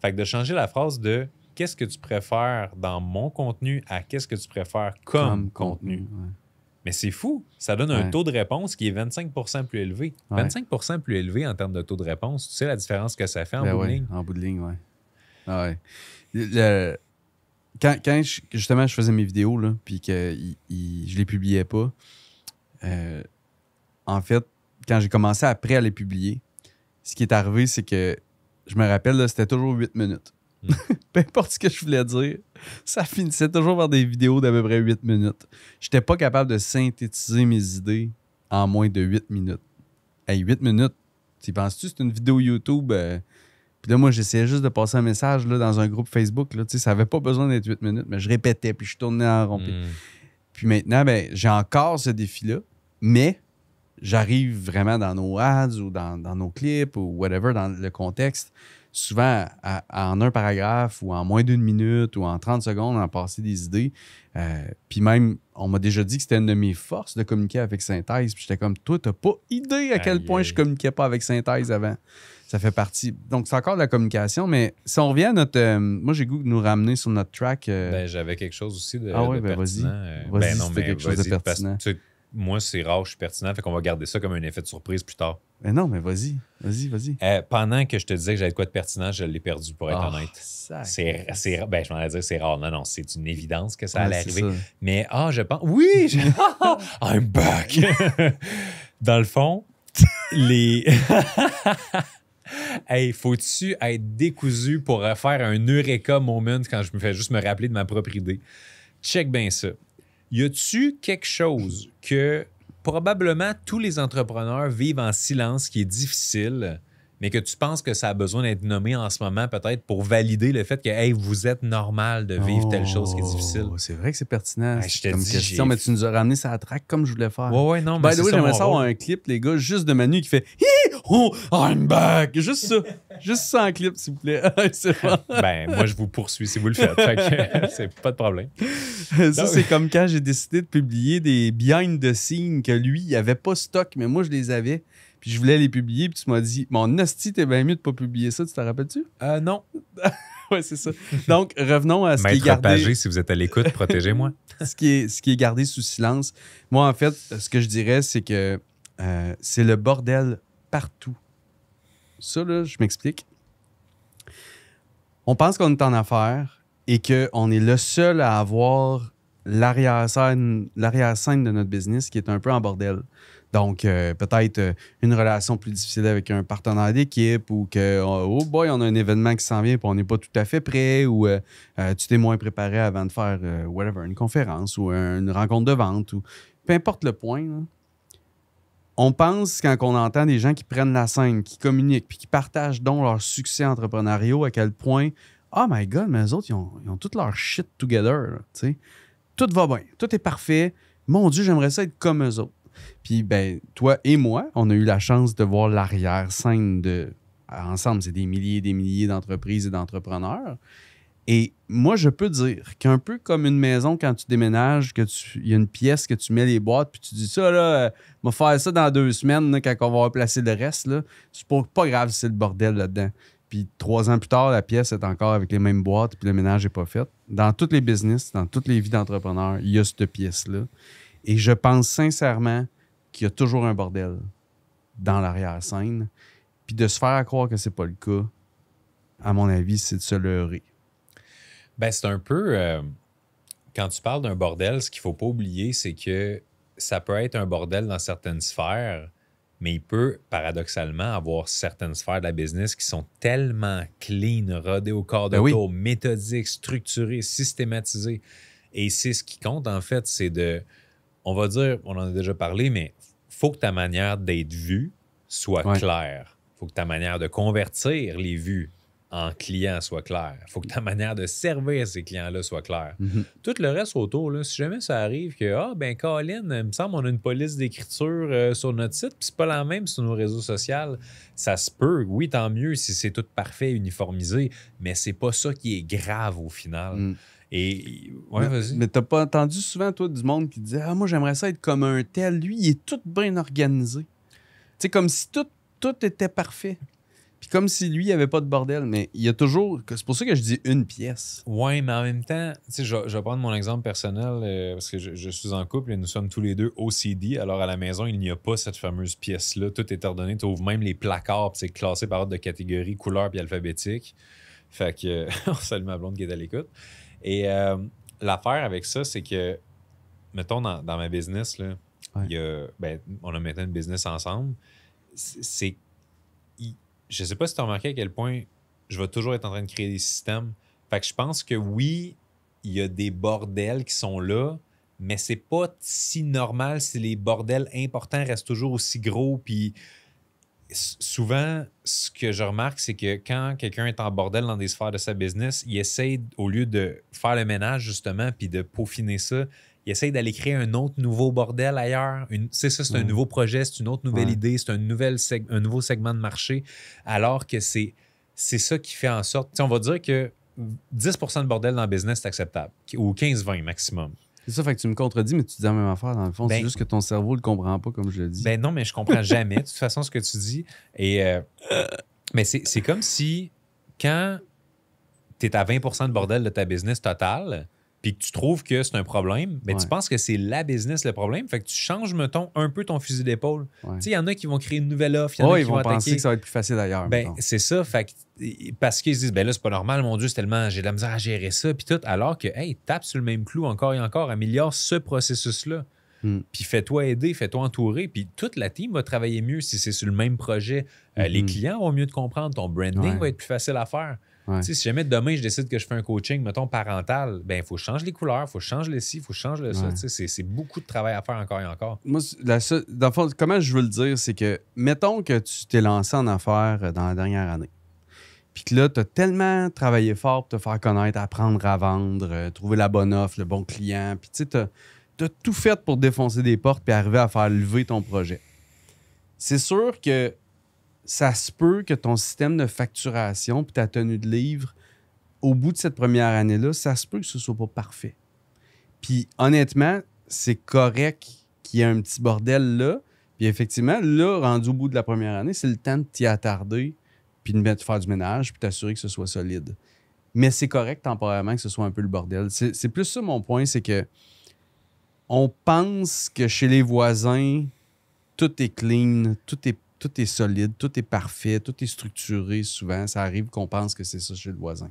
Fait que de changer la phrase de « Qu'est-ce que tu préfères dans mon contenu » à « Qu'est-ce que tu préfères comme contenu? » Ouais. Mais c'est fou. Ça donne un taux de réponse qui est 25 plus élevé. 25 plus élevé en termes de taux de réponse. Tu sais la différence que ça fait en bout de ligne? En bout de ligne, oui. Ah ouais. Quand justement je faisais mes vidéos, là, puis que je les publiais pas, en fait, quand j'ai commencé après à les publier, ce qui est arrivé, c'est que je me rappelle, là, c'était toujours 8 minutes. Peu importe ce que je voulais dire, ça finissait toujours par des vidéos d'à peu près 8 minutes. J'étais pas capable de synthétiser mes idées en moins de 8 minutes. Hey, 8 minutes, tu penses-tu que c'est une vidéo YouTube? Puis là, moi, j'essayais juste de passer un message là, dans un groupe Facebook. Là, ça n'avait pas besoin d'être 8 minutes, mais je répétais, puis je tournais en rond. Puis maintenant, ben, j'ai encore ce défi-là, mais j'arrive vraiment dans nos ads ou dans nos clips ou whatever, dans le contexte, souvent en un paragraphe ou en moins d'une minute ou en 30 secondes, en passer des idées. Puis même, on m'a déjà dit que c'était une de mes forces de communiquer avec Synthèse. Puis j'étais comme, toi, t'as pas idée à quel point je communiquais pas avec Synthèse avant. Ça fait partie. Donc, c'est encore de la communication, mais si on revient à notre... moi, j'ai goût de nous ramener sur notre track. Ben, j'avais quelque chose aussi de, ben pertinent. Vas-y, non, mais quelque chose de pertinent. Moi, c'est rare, je suis pertinent, fait qu'on va garder ça comme un effet de surprise plus tard. Mais non, mais vas-y. Pendant que je te disais que j'avais de quoi de pertinent, je l'ai perdu, pour être honnête. Ben, je m'en allais dire c'est rare. Non, c'est une évidence que ça allait arriver. Ça. Mais, je pense... Oui! I'm back! Dans le fond, les... Hey, faut-tu être décousu pour faire un Eureka moment quand je me fais juste me rappeler de ma propre idée? Check bien ça. Y a-tu quelque chose que probablement tous les entrepreneurs vivent en silence qui est difficile, mais que tu penses que ça a besoin d'être nommé en ce moment peut-être pour valider le fait que hey, vous êtes normal de vivre telle chose qui est difficile? C'est vrai que c'est pertinent comme question, mais tu nous as ramené ça à la track comme je voulais faire. Ouais, non, mais j'aimerais savoir un clip, les gars, juste de Manu qui fait Oh, I'm back! Juste ça. Juste ça en clip, s'il vous plaît. C'est bon. Ben, moi, je vous poursuis si vous le faites. Fait que c'est pas de problème. Ça, c'est comme quand j'ai décidé de publier des behind the scenes que lui, il avait pas stock, mais moi, je les avais. Puis je voulais les publier, puis tu m'as dit, mon hostie, t'es bien mieux de pas publier ça, tu t'en rappelles-tu? Non. Ouais, c'est ça. Donc, revenons à ce qui est gardé. Pagé, si vous êtes à l'écoute, protégez-moi. ce qui est gardé sous silence. Moi, en fait, ce que je dirais, c'est que c'est le bordel partout. Ça, là, je m'explique. On pense qu'on est en affaires et qu'on est le seul à avoir l'arrière-scène de notre business qui est un peu en bordel. Donc, peut-être une relation plus difficile avec un partenaire d'équipe ou que, oh boy, on a un événement qui s'en vient et on n'est pas tout à fait prêt ou tu t'es moins préparé avant de faire, whatever, une conférence ou une rencontre de vente ou peu importe le point. Là. On pense, quand on entend des gens qui prennent la scène, qui communiquent puis qui partagent donc leur succès entrepreneurial, à quel point, oh my God, mais eux autres, ils ont tout leur shit together. Tu sais. Tout va bien, tout est parfait. Mon Dieu, j'aimerais ça être comme eux autres. Puis, ben, toi et moi, on a eu la chance de voir l'arrière-scène ensemble, c'est des milliers d'entreprises et d'entrepreneurs. Et moi, je peux dire qu'un peu comme une maison, quand tu déménages, il y a une pièce que tu mets les boîtes, puis tu dis ça, là, on va faire ça dans 2 semaines, là, quand on va avoir placé le reste, là, c'est pas grave si c'est le bordel là-dedans. Puis 3 ans plus tard, la pièce est encore avec les mêmes boîtes, puis le ménage n'est pas fait. Dans tous les business, dans toutes les vies d'entrepreneurs, il y a cette pièce-là. Et je pense sincèrement qu'il y a toujours un bordel dans l'arrière-scène. Puis de se faire croire que c'est pas le cas, à mon avis, c'est de se leurrer. Ben, c'est un peu... quand tu parles d'un bordel, ce qu'il faut pas oublier, c'est que ça peut être un bordel dans certaines sphères, mais il peut, paradoxalement, avoir certaines sphères de la business qui sont tellement clean, rodées au corps de tour, méthodiques, structurées, systématisées. Et c'est ce qui compte, en fait, c'est de... On va dire, on en a déjà parlé, mais il faut que ta manière d'être vu soit claire. Il faut que ta manière de convertir les vues en client soit claire. Il faut que ta manière de servir ces clients-là soit claire. Tout le reste autour, là, si jamais ça arrive que, Colin, il me semble qu'on a une police d'écriture sur notre site, puis c'est pas la même sur nos réseaux sociaux, ça se peut. Oui, tant mieux si c'est tout parfait, uniformisé, mais c'est pas ça qui est grave au final. Et, vas-y. Mais t'as pas entendu souvent, toi, du monde qui disait « Ah, moi, j'aimerais ça être comme un tel. Lui, il est tout bien organisé. » Tu sais, comme si tout était parfait. Puis comme si lui, il n'y avait pas de bordel. Mais il y a toujours... C'est pour ça que je dis une pièce. Oui, mais en même temps, tu sais, je vais prendre mon exemple personnel parce que je suis en couple et nous sommes tous les deux OCD. Alors, à la maison, il n'y a pas cette fameuse pièce-là. Tout est ordonné. Tu ouvres même les placards, puis c'est classé par ordre de catégorie, couleur puis alphabétique. Fait que... on salue ma blonde qui est à l'écoute. Et l'affaire avec ça, c'est que, mettons, dans ma business, là, on a maintenant une business ensemble. Je sais pas si tu as remarqué à quel point je vais toujours être en train de créer des systèmes. Fait que je pense que oui, il y a des bordels qui sont là, mais c'est pas si normal si les bordels importants restent toujours aussi gros. Puis souvent, ce que je remarque, c'est que quand quelqu'un est en bordel dans des sphères de sa business, il essaie, au lieu de faire le ménage, justement, puis de peaufiner ça, il essaie d'aller créer un autre nouveau bordel ailleurs. C'est un nouveau projet, c'est une autre nouvelle idée, c'est un nouveau segment de marché, alors que c'est ça qui fait en sorte... On va dire que 10% de bordel dans le business, c'est acceptable, ou 15-20 maximum. C'est ça, fait que tu me contredis, mais tu dis la même affaire dans le fond. C'est juste que ton cerveau ne le comprend pas, comme je le dis. Ben non, mais je comprends jamais, de toute façon, ce que tu dis. Mais c'est comme si, quand tu es à 20% de bordel de ta business totale, puis que tu trouves que c'est un problème, tu penses que c'est la business le problème, fait que tu changes, mettons, un peu ton fusil d'épaule. Tu sais, il y en a qui vont créer une nouvelle offre, il y en a qui ils vont attaquer. penser que ça va être plus facile ailleurs. C'est ça, fait que, parce qu'ils se disent, là, c'est pas normal, mon Dieu, c'est tellement, j'ai de la misère à gérer ça, puis tout, alors que, tape sur le même clou encore et encore, améliore ce processus-là. Puis fais-toi aider, fais-toi entourer, puis toute la team va travailler mieux si c'est sur le même projet. Les clients vont mieux te comprendre, ton branding va être plus facile à faire. Si jamais demain je décide que je fais un coaching, mettons parental, il faut changer les couleurs, il faut changer le ci, il faut changer le ça. C'est beaucoup de travail à faire encore et encore. Moi, dans le fond, comment je veux le dire, c'est que, mettons que tu t'es lancé en affaires dans la dernière année. Puis que là, tu as tellement travaillé fort pour te faire connaître, apprendre à vendre, trouver la bonne offre, le bon client. Puis tu sais, tu as tout fait pour défoncer des portes puis arriver à faire lever ton projet. C'est sûr que ça se peut que ton système de facturation puis ta tenue de livre, au bout de cette première année-là, ça se peut que ce soit pas parfait. Puis honnêtement, c'est correct qu'il y ait un petit bordel là. Puis effectivement, là, rendu au bout de la première année, c'est le temps de t'y attarder puis de faire du ménage puis t'assurer que ce soit solide. Mais c'est correct temporairement que ce soit un peu le bordel. C'est plus ça mon point, c'est que on pense que chez les voisins, tout est clean, tout est solide, tout est parfait, tout est structuré souvent. Ça arrive qu'on pense que c'est ça chez le voisin.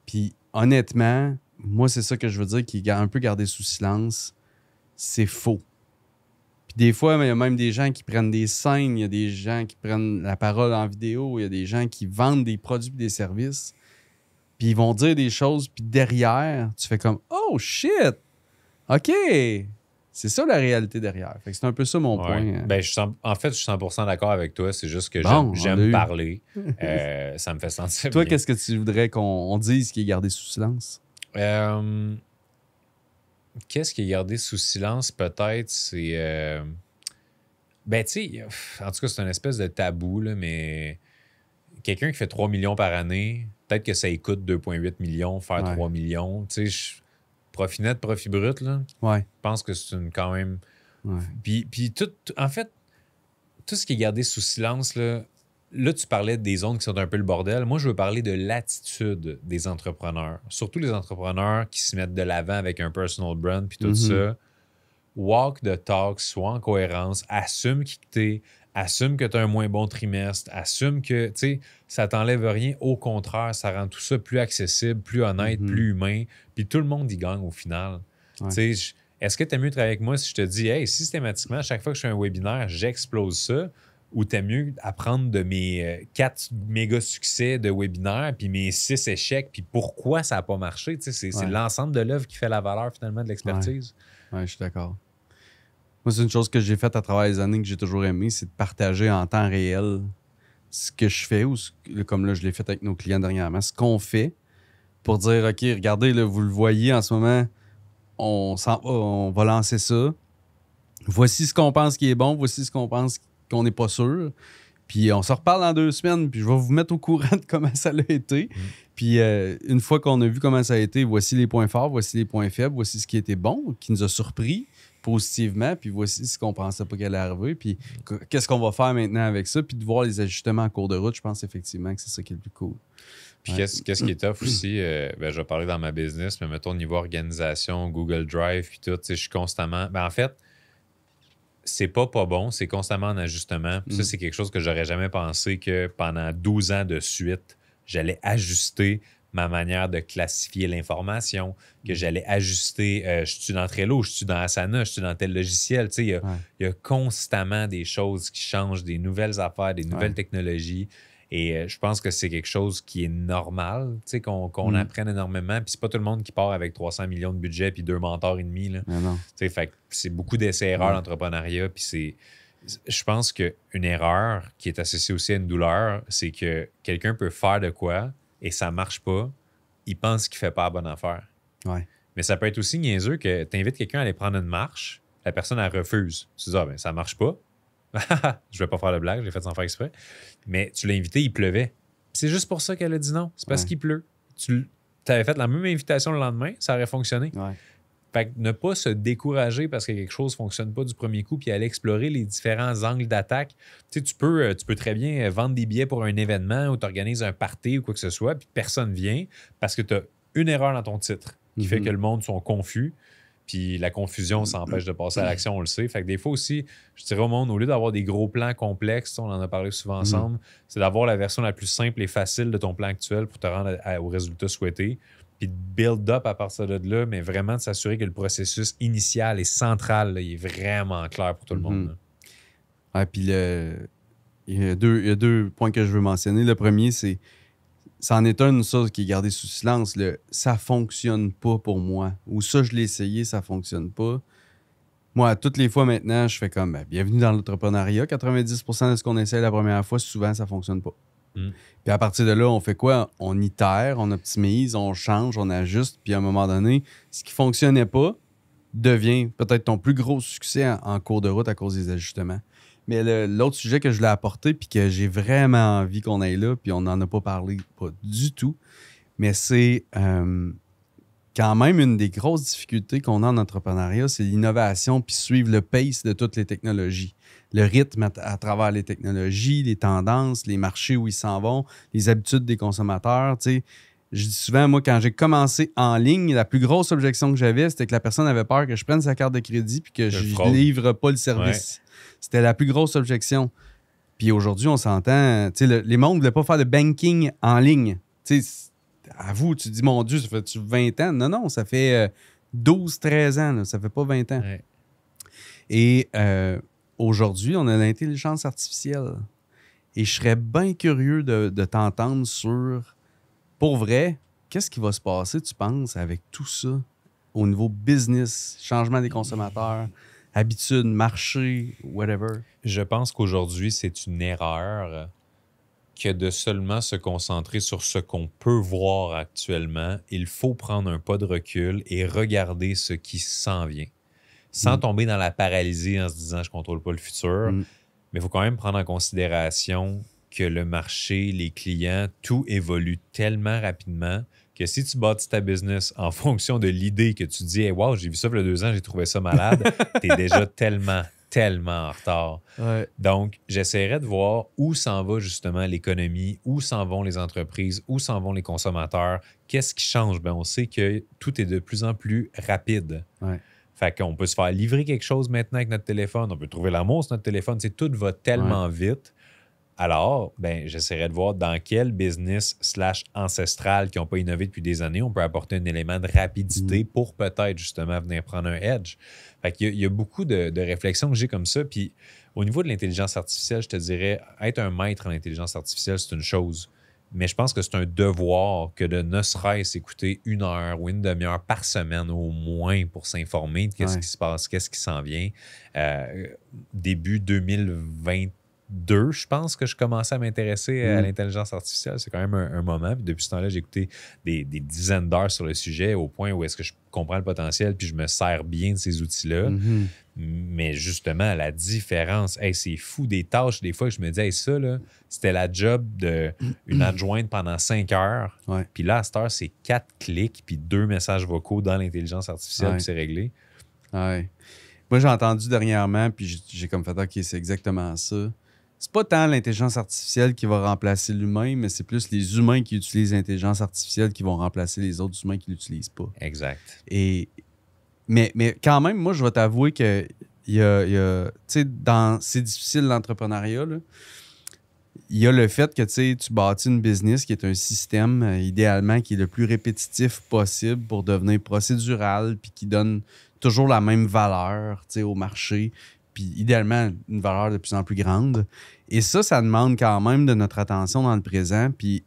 Puis honnêtement, moi, c'est ça que je veux dire, qui est un peu gardé sous silence. C'est faux. Puis des fois, il y a même des gens qui prennent des scènes, il y a des gens qui prennent la parole en vidéo, il y a des gens qui vendent des produits et des services. Puis ils vont dire des choses, puis derrière, tu fais comme « Oh, shit! OK! » C'est ça la réalité derrière. Fait que c'est un peu ça mon point. Ben, je suis 100% d'accord avec toi. C'est juste que j'aime parler. Ça me fait sentir Toi, bien. qu'est-ce que tu voudrais qu'on dise qui est gardé sous silence? Qu'est-ce qui est gardé sous silence, peut-être, c'est... Ben, tu sais, en tout cas, c'est une espèce de tabou, là, mais quelqu'un qui fait 3 millions par année, peut-être que ça coûte 2,8 millions, faire 3 millions. Tu sais, profit net, profit brut, là. Ouais. Je pense que c'est quand même... Ouais. Puis tout, en fait, tout ce qui est gardé sous silence, là, tu parlais des zones qui sont un peu le bordel. Moi, je veux parler de l'attitude des entrepreneurs. Surtout les entrepreneurs qui se mettent de l'avant avec un personal brand puis tout ça. Walk the talk, sois en cohérence, assume qui t'es, assume que tu as un moins bon trimestre, assume que, tu sais, ça t'enlève rien. Au contraire, ça rend tout ça plus accessible, plus honnête, plus humain. Puis tout le monde y gagne au final. Ouais. Tu sais, est-ce que tu aimes mieux travailler avec moi si je te dis, hey, systématiquement, à chaque fois que je fais un webinaire, j'explose ça? Ou t'aimes mieux apprendre de mes 4 méga succès de webinaire, puis mes 6 échecs, puis pourquoi ça n'a pas marché? C'est l'ensemble de l'œuvre qui fait la valeur finalement de l'expertise. Ouais, je suis d'accord. Moi, c'est une chose que j'ai faite à travers les années que j'ai toujours aimé, c'est de partager en temps réel ce que je fais, ou comme là, je l'ai fait avec nos clients dernièrement, ce qu'on fait pour dire, OK, regardez, là, vous le voyez en ce moment, on va lancer ça. Voici ce qu'on pense qui est bon, voici ce qu'on pense qu'on n'est pas sûr. Puis on se reparle dans 2 semaines, puis je vais vous mettre au courant de comment ça a été. Puis une fois qu'on a vu comment ça a été, voici les points forts, voici les points faibles, voici ce qui était bon, qui nous a surpris positivement, puis voici ce qu'on pensait pas qu'elle allait arriver, puis qu'est-ce qu'on va faire maintenant avec ça, puis de voir les ajustements en cours de route, je pense effectivement que c'est ça qui est le plus cool. Puis qu'est-ce qui est tough aussi, je vais parler dans ma business, mais mettons au niveau organisation, Google Drive, puis tout, je suis constamment... en fait, c'est pas bon, c'est constamment en ajustement. Ça, c'est quelque chose que j'aurais jamais pensé que pendant 12 ans de suite, j'allais ajuster ma manière de classifier l'information, que j'allais ajuster, je suis dans Trello, je suis dans Asana, je suis dans tel logiciel. Il y a constamment des choses qui changent, des nouvelles affaires, des nouvelles technologies. Et je pense que c'est quelque chose qui est normal, qu'on apprenne énormément. Puis c'est pas tout le monde qui part avec 300 millions de budget puis 2 mentors et demi. Là. Fait que c'est beaucoup d'essais-erreurs d'entrepreneuriat. Puis je pense qu'une erreur qui est associée aussi à une douleur, c'est que quelqu'un peut faire de quoi et ça marche pas. Il pense qu'il fait pas la bonne affaire. Mais ça peut être aussi niaiseux que tu invites quelqu'un à aller prendre une marche, la personne, elle refuse. Tu dis, ça marche pas. Je vais pas faire de blague, je l'ai fait sans faire exprès. Mais tu l'as invité, il pleuvait. C'est juste pour ça qu'elle a dit non. C'est parce qu'il pleut. Tu avais fait la même invitation le lendemain, ça aurait fonctionné. Fait que ne pas se décourager parce que quelque chose ne fonctionne pas du premier coup, puis aller explorer les différents angles d'attaque. Tu peux très bien vendre des billets pour un événement ou tu organises un party ou quoi que ce soit, puis personne vient parce que tu as une erreur dans ton titre qui fait que le monde sont confus. Puis la confusion, ça empêche de passer à l'action, on le sait. Fait que des fois aussi, je dirais au monde, au lieu d'avoir des gros plans complexes, on en a parlé souvent ensemble, c'est d'avoir la version la plus simple et facile de ton plan actuel pour te rendre au résultat souhaité. Puis de build up à partir de là, mais vraiment de s'assurer que le processus initial et central, là, il est vraiment clair pour tout le monde. Puis il y a 2 points que je veux mentionner. Le premier, c'est ça en est une chose qui est gardée sous silence. Ça fonctionne pas pour moi. Ou ça, je l'ai essayé, ça fonctionne pas. Moi, toutes les fois maintenant, je fais comme bienvenue dans l'entrepreneuriat. 90% de ce qu'on essaie la première fois, souvent, ça fonctionne pas. Puis à partir de là, on fait quoi? On itère, on optimise, on change, on ajuste. Puis à un moment donné, ce qui fonctionnait pas devient peut-être ton plus gros succès en cours de route à cause des ajustements. Mais l'autre sujet que je voulais apporter puis que j'ai vraiment envie qu'on aille là, puis on n'en a pas parlé, pas du tout, mais c'est quand même une des grosses difficultés qu'on a en entrepreneuriat, c'est l'innovation puis suivre le pace de toutes les technologies. Le rythme à travers les technologies, les tendances, les marchés où ils s'en vont, les habitudes des consommateurs, tu sais. Je dis souvent, moi, quand j'ai commencé en ligne, la plus grosse objection que j'avais, c'était que la personne avait peur que je prenne sa carte de crédit puis que je ne livre pas le service. C'était la plus grosse objection. Puis aujourd'hui, on s'entend, tu sais, les mondes ne voulaient pas faire de banking en ligne. Tu sais, à vous, tu dis, mon Dieu, ça fait 20 ans? Non, ça fait 12-13 ans, là, ça fait pas 20 ans. Et aujourd'hui, on a l'intelligence artificielle. Et je serais bien curieux de t'entendre sur... Pour vrai, qu'est-ce qui va se passer, tu penses, avec tout ça au niveau business, changement des consommateurs, habitudes, marché, whatever? Je pense qu'aujourd'hui, c'est une erreur que de seulement se concentrer sur ce qu'on peut voir actuellement. Il faut prendre un pas de recul et regarder ce qui s'en vient. Sans tomber dans la paralysie en se disant « je ne contrôle pas le futur », mais il faut quand même prendre en considération que le marché, les clients, tout évolue tellement rapidement que si tu bâtis ta business en fonction de l'idée que tu dis hey, « wow, j'ai vu ça il y a 2 ans, j'ai trouvé ça malade », tu es déjà tellement en retard. Donc, j'essaierai de voir où s'en va justement l'économie, où s'en vont les entreprises, où s'en vont les consommateurs, qu'est-ce qui change? On sait que tout est de plus en plus rapide. Fait qu'on peut se faire livrer quelque chose maintenant avec notre téléphone, on peut trouver l'amour sur notre téléphone, tout va tellement vite. Alors, j'essaierai de voir dans quel business /ancestral qui n'ont pas innové depuis des années, on peut apporter un élément de rapidité pour peut-être justement venir prendre un edge. Fait qu'il y a beaucoup de réflexions que j'ai comme ça. Puis au niveau de l'intelligence artificielle, je te dirais, être un maître en intelligence artificielle, c'est une chose. Mais je pense que c'est un devoir que de ne serait-ce écouter 1 heure ou 1 demi-heure par semaine au moins pour s'informer de qu'est-ce qui se passe, qu'est-ce qui s'en vient. Début 2023, 2002, je pense que je commençais à m'intéresser à l'intelligence artificielle. C'est quand même un moment. Puis depuis ce temps-là, j'ai écouté des dizaines d'heures sur le sujet au point où est-ce que je comprends le potentiel puis je me sers bien de ces outils-là. Mais justement, la différence, c'est fou des tâches. Des fois, je me dis, ça, là, c'était la job d'une adjointe pendant 5 heures. Ouais. Puis là, à cette heure, c'est 4 clics puis 2 messages vocaux dans l'intelligence artificielle, puis c'est réglé. Ouais. Moi, j'ai entendu dernièrement, puis j'ai comme fait, OK, c'est exactement ça. C'est pas tant l'intelligence artificielle qui va remplacer l'humain, mais c'est plus les humains qui utilisent l'intelligence artificielle qui vont remplacer les autres humains qui l'utilisent pas. Exact. Mais quand même, moi, je vais t'avouer que tu sais, c'est difficile l'entrepreneuriat, là. Il y a le fait que tu bâtis une business qui est un système, idéalement, qui est le plus répétitif possible pour devenir procédural, puis qui donne toujours la même valeur au marché, puis idéalement, une valeur de plus en plus grande. Et ça demande quand même de notre attention dans le présent, puis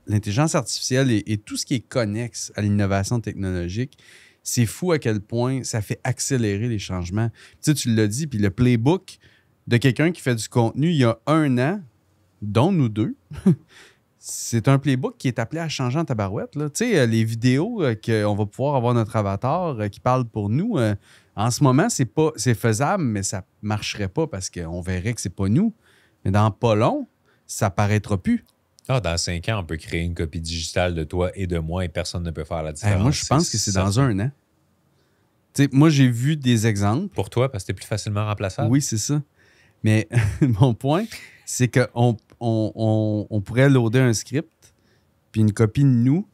l'intelligence artificielle et tout ce qui est connexe à l'innovation technologique, c'est fou à quel point ça fait accélérer les changements. Tu l'as dit, puis le playbook de quelqu'un qui fait du contenu il y a 1 an, dont nous deux, c'est un playbook qui est appelé à changer en tabarouette. Là. Les vidéos qu'on va pouvoir avoir notre avatar qui parle pour nous, en ce moment, c'est faisable, mais ça ne marcherait pas parce qu'on verrait que c'est pas nous. Mais dans pas long, ça paraîtra plus. Dans 5 ans, on peut créer une copie digitale de toi et de moi et personne ne peut faire la différence. Moi, je pense que c'est dans 1 an. Moi, j'ai vu des exemples. Pour toi, parce que t'es plus facilement remplaçable? Oui, c'est ça. Mais mon point, c'est qu'on pourrait loader un script, puis une copie de nous,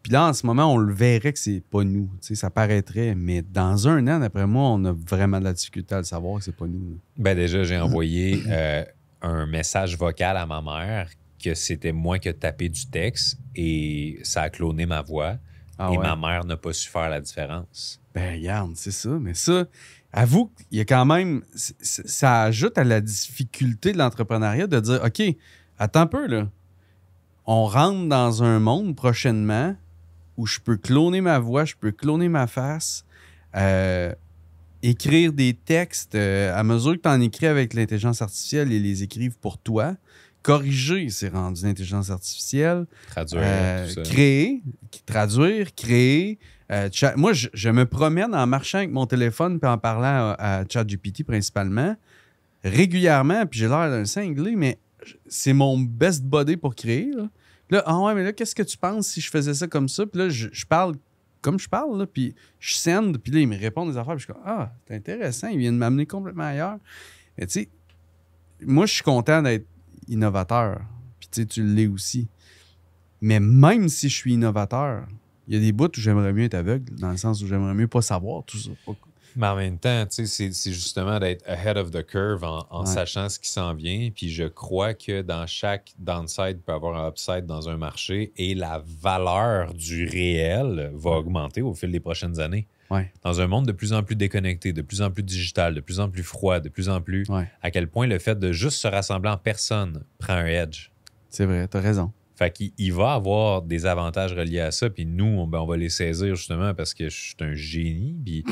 puis là, en ce moment, on le verrait que c'est pas nous. Ça paraîtrait, mais dans 1 an, d'après moi, on a vraiment de la difficulté à le savoir que c'est pas nous. Ben déjà, j'ai envoyé un message vocal à ma mère que c'était moi qui ai tapé du texte et ça a cloné ma voix. Ma mère n'a pas su faire la différence. Ben, regarde, c'est ça. Mais ça, avoue qu'il y a quand même... Ça ajoute à la difficulté de l'entrepreneuriat de dire, OK, attends un peu, là. On rentre dans un monde prochainement où je peux cloner ma voix, je peux cloner ma face, écrire des textes à mesure que tu en écris avec l'intelligence artificielle et les écrivent pour toi. Corriger, c'est rendu l'intelligence artificielle. Traduire, tout ça. Traduire, créer. Moi, je me promène en marchant avec mon téléphone puis en parlant à ChatGPT principalement, régulièrement, puis j'ai l'air d'un cinglé, mais c'est mon best buddy pour créer. Là, mais là, qu'est-ce que tu penses si je faisais ça comme ça? Puis là, je parle comme je parle, là, puis je send, puis là, il me répond des affaires, puis je suis comme, c'est intéressant, il vient de m'amener complètement ailleurs. Mais tu sais, moi, je suis content d'être innovateur, puis tu l'es aussi. Mais même si je suis innovateur, il y a des bouts où j'aimerais mieux être aveugle, dans le sens où j'aimerais mieux pas savoir tout ça. Mais en même temps, c'est justement d'être ahead of the curve en sachant ce qui s'en vient. Puis je crois que dans chaque downside, il peut y avoir un upside dans un marché et la valeur du réel va augmenter au fil des prochaines années. Ouais. Dans un monde de plus en plus déconnecté, de plus en plus digital, de plus en plus froid, de plus en plus... À quel point le fait de juste se rassembler en personne prend un edge. C'est vrai, t'as raison. Fait qu'il va avoir des avantages reliés à ça, puis nous, on va les saisir justement parce que je suis un génie, puis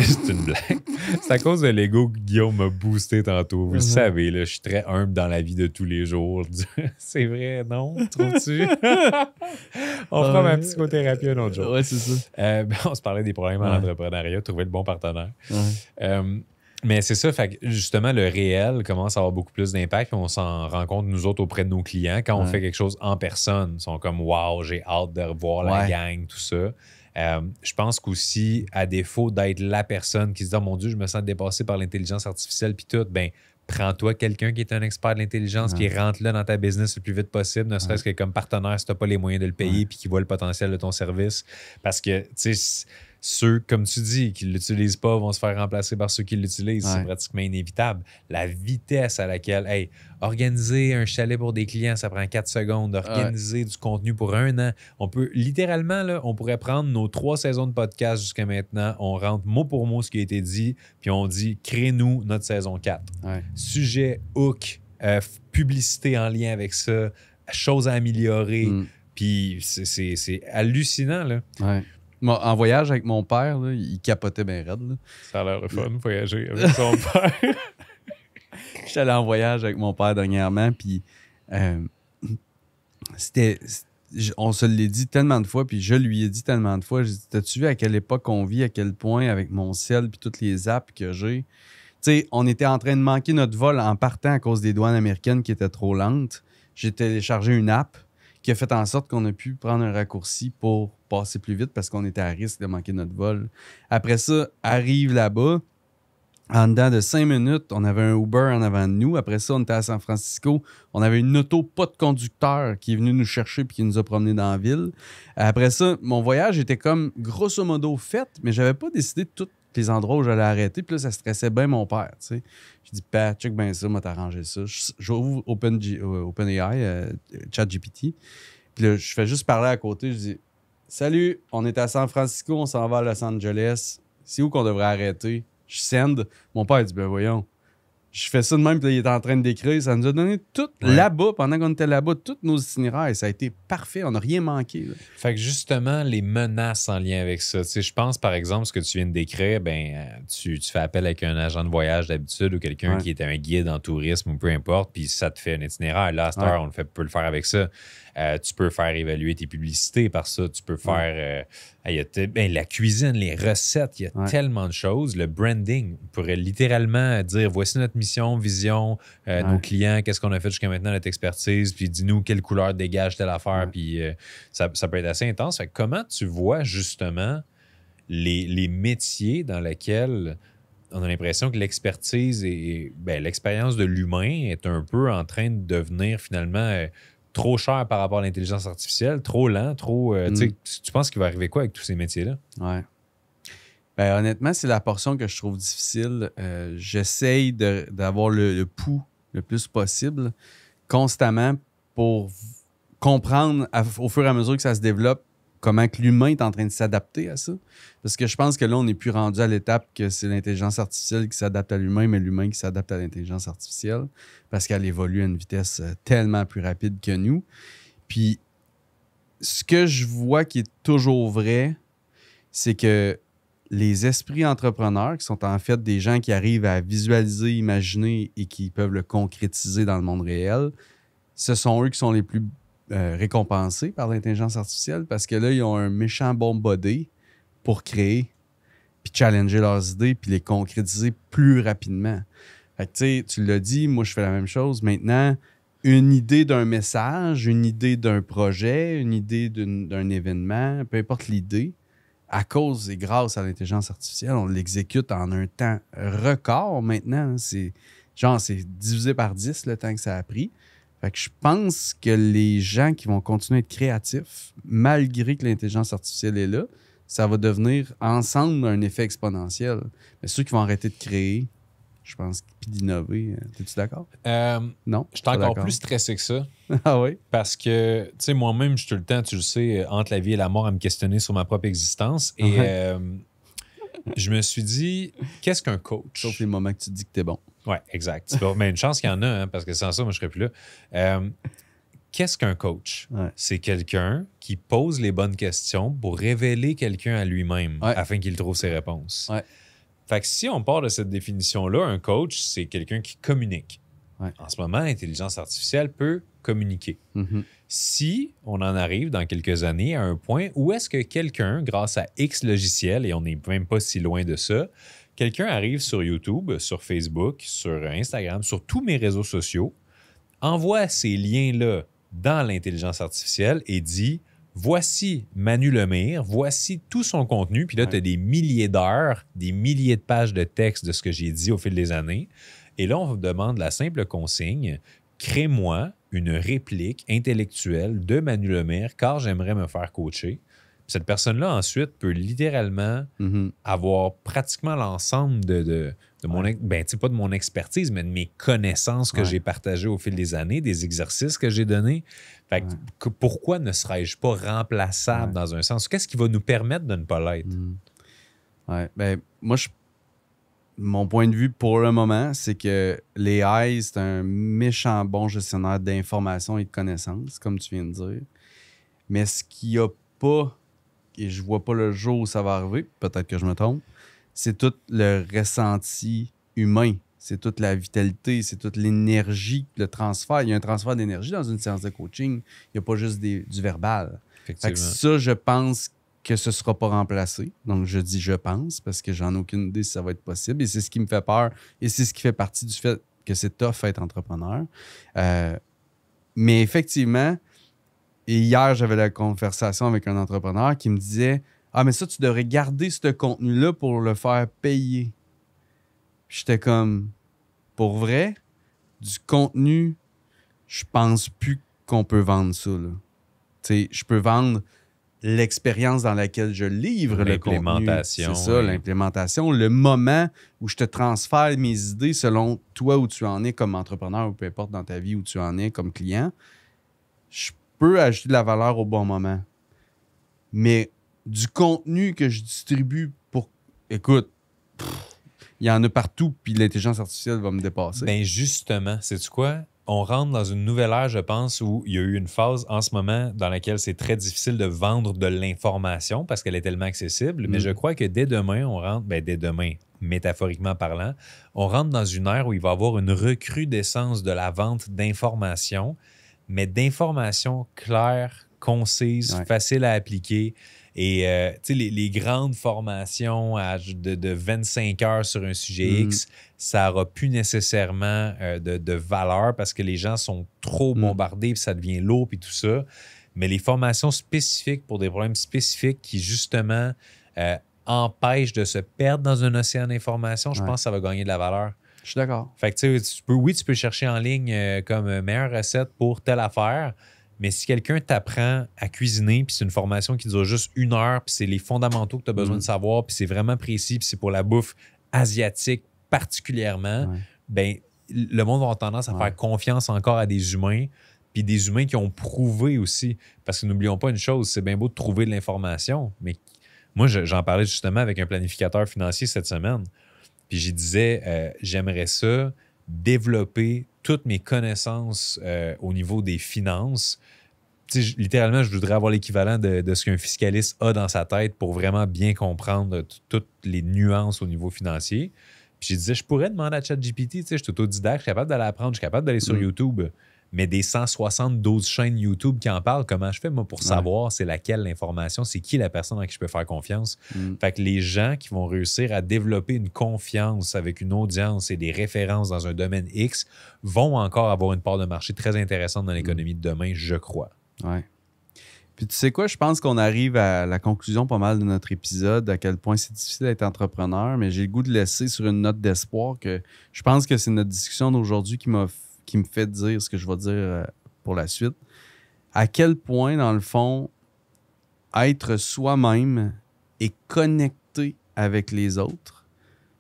c'est une blague. C'est à cause de l'ego que Guillaume m'a boosté tantôt. Vous le savez, là, je suis très humble dans la vie de tous les jours. C'est vrai, non? Trouves-tu? On fera ma psychothérapie un autre jour. Ouais, c'est ça. On se parlait des problèmes en entrepreneuriat, trouver le bon partenaire. Mais c'est ça, fait que justement, le réel commence à avoir beaucoup plus d'impact. On s'en rend compte, nous autres, auprès de nos clients. Quand on fait quelque chose en personne, ils sont comme « Wow, j'ai hâte de revoir la gang », tout ça. Je pense qu'aussi, à défaut d'être la personne qui se dit « Oh mon Dieu, je me sens dépassé par l'intelligence artificielle » puis tout, ben prends-toi quelqu'un qui est un expert de l'intelligence, qui rentre là dans ta business le plus vite possible, ne serait-ce que comme partenaire si tu n'as pas les moyens de le payer puis qui voit le potentiel de ton service. Parce que, tu sais, ceux, comme tu dis, qui ne l'utilisent pas vont se faire remplacer par ceux qui l'utilisent. C'est pratiquement inévitable. La vitesse à laquelle, organiser un chalet pour des clients, ça prend 4 secondes. Organiser du contenu pour 1 an. On peut, littéralement, là, on pourrait prendre nos 3 saisons de podcast jusqu'à maintenant. On rentre mot pour mot ce qui a été dit, puis on dit, crée-nous notre saison 4. Sujet, hook, publicité en lien avec ça, choses à améliorer. Puis c'est hallucinant, là. En voyage avec mon père, là, il capotait bien raide. Là. Ça a l'air le fun, voyager avec son père. J'étais allé en voyage avec mon père dernièrement, puis on se l'est dit tellement de fois, puis je lui ai dit tellement de fois. J'ai dit, t'as-tu vu à quelle époque on vit, à quel point, avec mon ciel, puis toutes les apps que j'ai. Tu sais, on était en train de manquer notre vol en partant à cause des douanes américaines qui étaient trop lentes. J'ai téléchargé une app qui a fait en sorte qu'on a pu prendre un raccourci pour passer plus vite parce qu'on était à risque de manquer notre vol. Après ça, arrive là-bas. En dedans de 5 minutes, on avait un Uber en avant de nous. Après ça, on était à San Francisco. On avait une auto pas de conducteur qui est venue nous chercher puis qui nous a promenés dans la ville. Après ça, mon voyage était comme grosso modo fait, mais j'avais pas décidé de tous les endroits où j'allais arrêter. Puis là, ça stressait bien mon père. Tu sais. Je dis, Pat, check bien ça, moi, t'arranger ça. J'ouvre OpenAI, ChatGPT. Puis là, je fais juste parler à côté. Je dis, salut, on est à San Francisco, on s'en va à Los Angeles. C'est où qu'on devrait arrêter? Je send. Mon père dit, ben voyons. Je fais ça de même, puis là, il est en train de décrire. Ça nous a donné tout là-bas, pendant qu'on était là-bas, tous nos itinéraires. Ça a été parfait. On n'a rien manqué. Là. Fait que justement, les menaces en lien avec ça. Tu sais, je pense, par exemple, ce que tu viens de décrire, tu fais appel avec un agent de voyage d'habitude ou quelqu'un qui est un guide en tourisme ou peu importe, puis ça te fait un itinéraire. Là, à cette heure, on peut le faire avec ça. Tu peux faire évaluer tes publicités par ça. Tu peux faire la cuisine, les recettes. Il y a tellement de choses. Le branding, on pourrait littéralement dire voici notre mission, vision, nos clients, qu'est-ce qu'on a fait jusqu'à maintenant, notre expertise, puis dis-nous quelle couleur dégage telle affaire. Puis ça peut être assez intense. Fait que comment tu vois justement les métiers dans lesquels on a l'impression que l'expertise et l'expérience de l'humain est un peu en train de devenir finalement trop cher par rapport à l'intelligence artificielle, trop lent, trop... Tu penses qu'il va arriver quoi avec tous ces métiers-là? Ouais. Ben, honnêtement, c'est la portion que je trouve difficile. J'essaye d'avoir le pouls le plus possible, constamment, pour comprendre au fur et à mesure que ça se développe comment que l'humain est en train de s'adapter à ça. Parce que je pense que là, on n'est plus rendu à l'étape que c'est l'intelligence artificielle qui s'adapte à l'humain, mais l'humain qui s'adapte à l'intelligence artificielle parce qu'elle évolue à une vitesse tellement plus rapide que nous. Puis, ce que je vois qui est toujours vrai, c'est que les esprits entrepreneurs, qui sont en fait des gens qui arrivent à visualiser, imaginer et qui peuvent le concrétiser dans le monde réel, ce sont eux qui sont les plus récompensés par l'intelligence artificielle parce que là, ils ont un méchant bon body pour créer, puis challenger leurs idées, puis les concrétiser plus rapidement. Fait que, tu sais, tu l'as dit, moi, je fais la même chose. Maintenant, une idée d'un message, une idée d'un projet, une idée d'un événement, peu importe l'idée, à cause et grâce à l'intelligence artificielle, on l'exécute en un temps record maintenant. C'est divisé par 10 le temps que ça a pris. Fait que je pense que les gens qui vont continuer à être créatifs, malgré que l'intelligence artificielle est là, ça va devenir ensemble un effet exponentiel. Mais ceux qui vont arrêter de créer, je pense, puis d'innover, es-tu d'accord? Non? Je suis encore plus stressé que ça. Ah oui? Parce que, tu sais, moi-même, je suis tout le temps, tu le sais, entre la vie et la mort, à me questionner sur ma propre existence. Et je me suis dit, qu'est-ce qu'un coach? Sauf les moments que tu te dis que t'es bon. Oui, exact. Mais une chance qu'il y en a, hein, parce que sans ça, moi, je ne serais plus là. Qu'est-ce qu'un coach? Ouais. C'est quelqu'un qui pose les bonnes questions pour révéler quelqu'un à lui-même afin qu'il trouve ses réponses. Ouais. Fait que si on part de cette définition-là, un coach, c'est quelqu'un qui communique. Ouais. En ce moment, l'intelligence artificielle peut communiquer. Mm-hmm. Si on en arrive dans quelques années à un point où est-ce que quelqu'un, grâce à X logiciel, et on n'est même pas si loin de ça, quelqu'un arrive sur YouTube, sur Facebook, sur Instagram, sur tous mes réseaux sociaux, envoie ces liens-là dans l'intelligence artificielle et dit « Voici Manu Lemire, voici tout son contenu. » Puis là, tu as des milliers d'heures, des milliers de pages de texte de ce que j'ai dit au fil des années. Et là, on vous demande la simple consigne « Crée-moi une réplique intellectuelle de Manu Lemire car j'aimerais me faire coacher. » Cette personne-là, ensuite, peut littéralement avoir pratiquement l'ensemble de mon... Ben, tu sais, pas de mon expertise, mais de mes connaissances que j'ai partagées au fil des années, des exercices que j'ai donnés. Fait que pourquoi ne serais-je pas remplaçable dans un sens? Qu'est-ce qui va nous permettre de ne pas l'être? Ouais. Ben, moi, mon point de vue pour le moment, c'est que l'AI, c'est un méchant bon gestionnaire d'informations et de connaissances, comme tu viens de dire. Mais ce qu'il n'y a pas... et je vois pas le jour où ça va arriver, peut-être que je me trompe, c'est tout le ressenti humain. c'est toute la vitalité, c'est toute l'énergie, le transfert. Il y a un transfert d'énergie dans une séance de coaching. Il n'y a pas juste du verbal. Fait que ça, je pense que ce ne sera pas remplacé. Donc, je dis je pense parce que j'en ai aucune idée si ça va être possible. Et c'est ce qui me fait peur. Et c'est ce qui fait partie du fait que c'est tough être entrepreneur. Mais effectivement, et hier, j'avais la conversation avec un entrepreneur qui me disait « Ah, mais ça, tu devrais garder ce contenu-là pour le faire payer. » J'étais comme « Pour vrai, du contenu, je pense plus qu'on peut vendre ça. » Tu sais, je peux vendre l'expérience dans laquelle je livre le contenu. L'implémentation. C'est ça, l'implémentation. Le moment où je te transfère mes idées selon toi où tu en es comme entrepreneur ou peu importe dans ta vie où tu en es comme client, je peux ajouter de la valeur au bon moment. Mais du contenu que je distribue pour... Écoute, il y en a partout, puis l'intelligence artificielle va me dépasser. Ben justement, sais-tu quoi? On rentre dans une nouvelle ère, je pense, où il y a eu une phase en ce moment dans laquelle c'est très difficile de vendre de l'information parce qu'elle est tellement accessible. Mais je crois que dès demain, on rentre, dès demain, métaphoriquement parlant, on rentre dans une ère où il va y avoir une recrudescence de la vente d'informations, mais d'informations claires, concises, faciles à appliquer. Et tu sais, les grandes formations de 25 heures sur un sujet X, ça n'aura plus nécessairement de valeur parce que les gens sont trop bombardés, puis ça devient lourd, puis tout ça. Mais les formations spécifiques pour des problèmes spécifiques qui, justement, empêchent de se perdre dans un océan d'informations, je pense que ça va gagner de la valeur. Je suis d'accord. Fait que tu peux chercher en ligne comme meilleure recette pour telle affaire. Mais si quelqu'un t'apprend à cuisiner, puis c'est une formation qui dure juste 1 heure, puis c'est les fondamentaux que tu as besoin de savoir, puis c'est vraiment précis, puis c'est pour la bouffe asiatique particulièrement, ben le monde va avoir tendance à faire confiance encore à des humains, puis des humains qui ont prouvé aussi. Parce que n'oublions pas une chose, c'est bien beau de trouver de l'information, mais moi, j'en parlais justement avec un planificateur financier cette semaine, puis j'y disais, j'aimerais ça développer toutes mes connaissances au niveau des finances. Littéralement, je voudrais avoir l'équivalent de ce qu'un fiscaliste a dans sa tête pour vraiment bien comprendre toutes les nuances au niveau financier. Puis je disais, je pourrais demander à ChatGPT, je suis autodidacte, je suis capable d'aller apprendre, je suis capable d'aller sur YouTube, mais des 172 chaînes YouTube qui en parlent, comment je fais, moi, pour savoir c'est laquelle l'information, c'est qui la personne en qui je peux faire confiance? Fait que les gens qui vont réussir à développer une confiance avec une audience et des références dans un domaine X vont encore avoir une part de marché très intéressante dans l'économie de demain, je crois. Ouais. Puis tu sais quoi, je pense qu'on arrive à la conclusion pas mal de notre épisode, à quel point c'est difficile d'être entrepreneur, mais j'ai le goût de laisser sur une note d'espoir que je pense que c'est notre discussion d'aujourd'hui qui me fait dire ce que je vais dire pour la suite. À quel point, dans le fond, être soi-même et connecté avec les autres,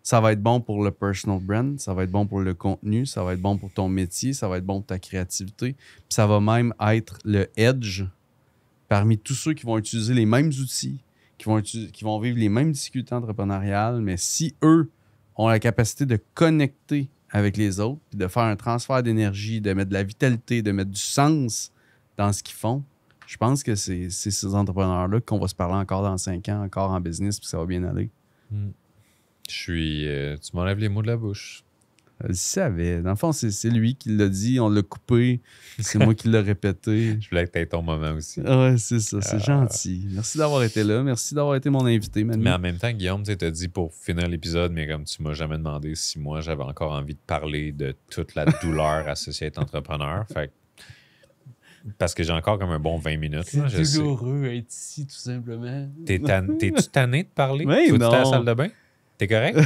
ça va être bon pour le personal brand, ça va être bon pour le contenu, ça va être bon pour ton métier, ça va être bon pour ta créativité, puis ça va même être le edge parmi tous ceux qui vont utiliser les mêmes outils, qui vont vivre les mêmes difficultés entrepreneuriales, mais si eux ont la capacité de connecter avec les autres, puis de faire un transfert d'énergie, de mettre de la vitalité, de mettre du sens dans ce qu'ils font, je pense que c'est ces entrepreneurs-là qu'on va se parler encore dans 5 ans, encore en business, puis ça va bien aller. Tu m'enlèves les mots de la bouche. Je le savais. Dans le fond, c'est lui qui l'a dit, on l'a coupé, c'est moi qui l'ai répété. Je voulais que tu aies ton moment aussi. Ouais, c'est ça, c'est gentil. Merci d'avoir été là, merci d'avoir été mon invité, Manu. Mais en même temps, Guillaume, tu t'as dit pour finir l'épisode, mais comme tu m'as jamais demandé si moi j'avais encore envie de parler de toute la douleur associée à être entrepreneur. Fait parce que j'ai encore comme un bon 20 minutes. C'est douloureux être ici, tout simplement. T'es-tu tanné de parler? Oui, non. non. À la salle de bain? T'es correct?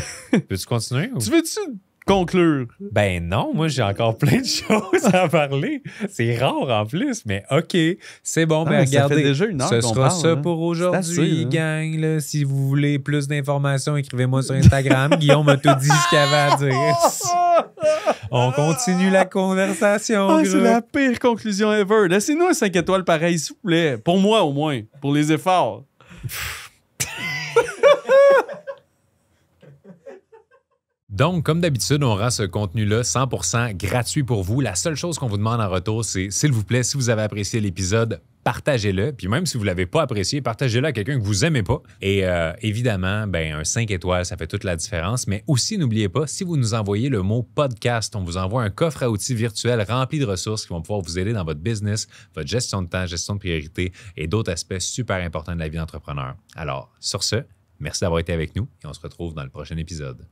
Peux-tu continuer? Ou... Tu veux-tu conclure? Ben non, moi j'ai encore plein de choses à parler. C'est rare en plus, mais OK, c'est bon. Ben regardez, ça fait déjà 1 heure ce sera parle, ça hein. pour aujourd'hui, assez, gang. Là. Si vous voulez plus d'informations, écrivez-moi sur Instagram. Guillaume a tout dit ce qu'il avait à dire. On continue la conversation. C'est la pire conclusion ever. Laissez-nous un 5 étoiles pareil, s'il vous plaît. Pour moi, au moins. Pour les efforts. Donc, comme d'habitude, on rend ce contenu-là 100% gratuit pour vous. La seule chose qu'on vous demande en retour, c'est, s'il vous plaît, si vous avez apprécié l'épisode, partagez-le. Puis même si vous ne l'avez pas apprécié, partagez-le à quelqu'un que vous n'aimez pas. Et évidemment, un 5 étoiles, ça fait toute la différence. Mais aussi, n'oubliez pas, si vous nous envoyez le mot podcast, on vous envoie un coffre à outils virtuel rempli de ressources qui vont pouvoir vous aider dans votre business, votre gestion de temps, gestion de priorité et d'autres aspects super importants de la vie d'entrepreneur. Alors, sur ce, merci d'avoir été avec nous et on se retrouve dans le prochain épisode.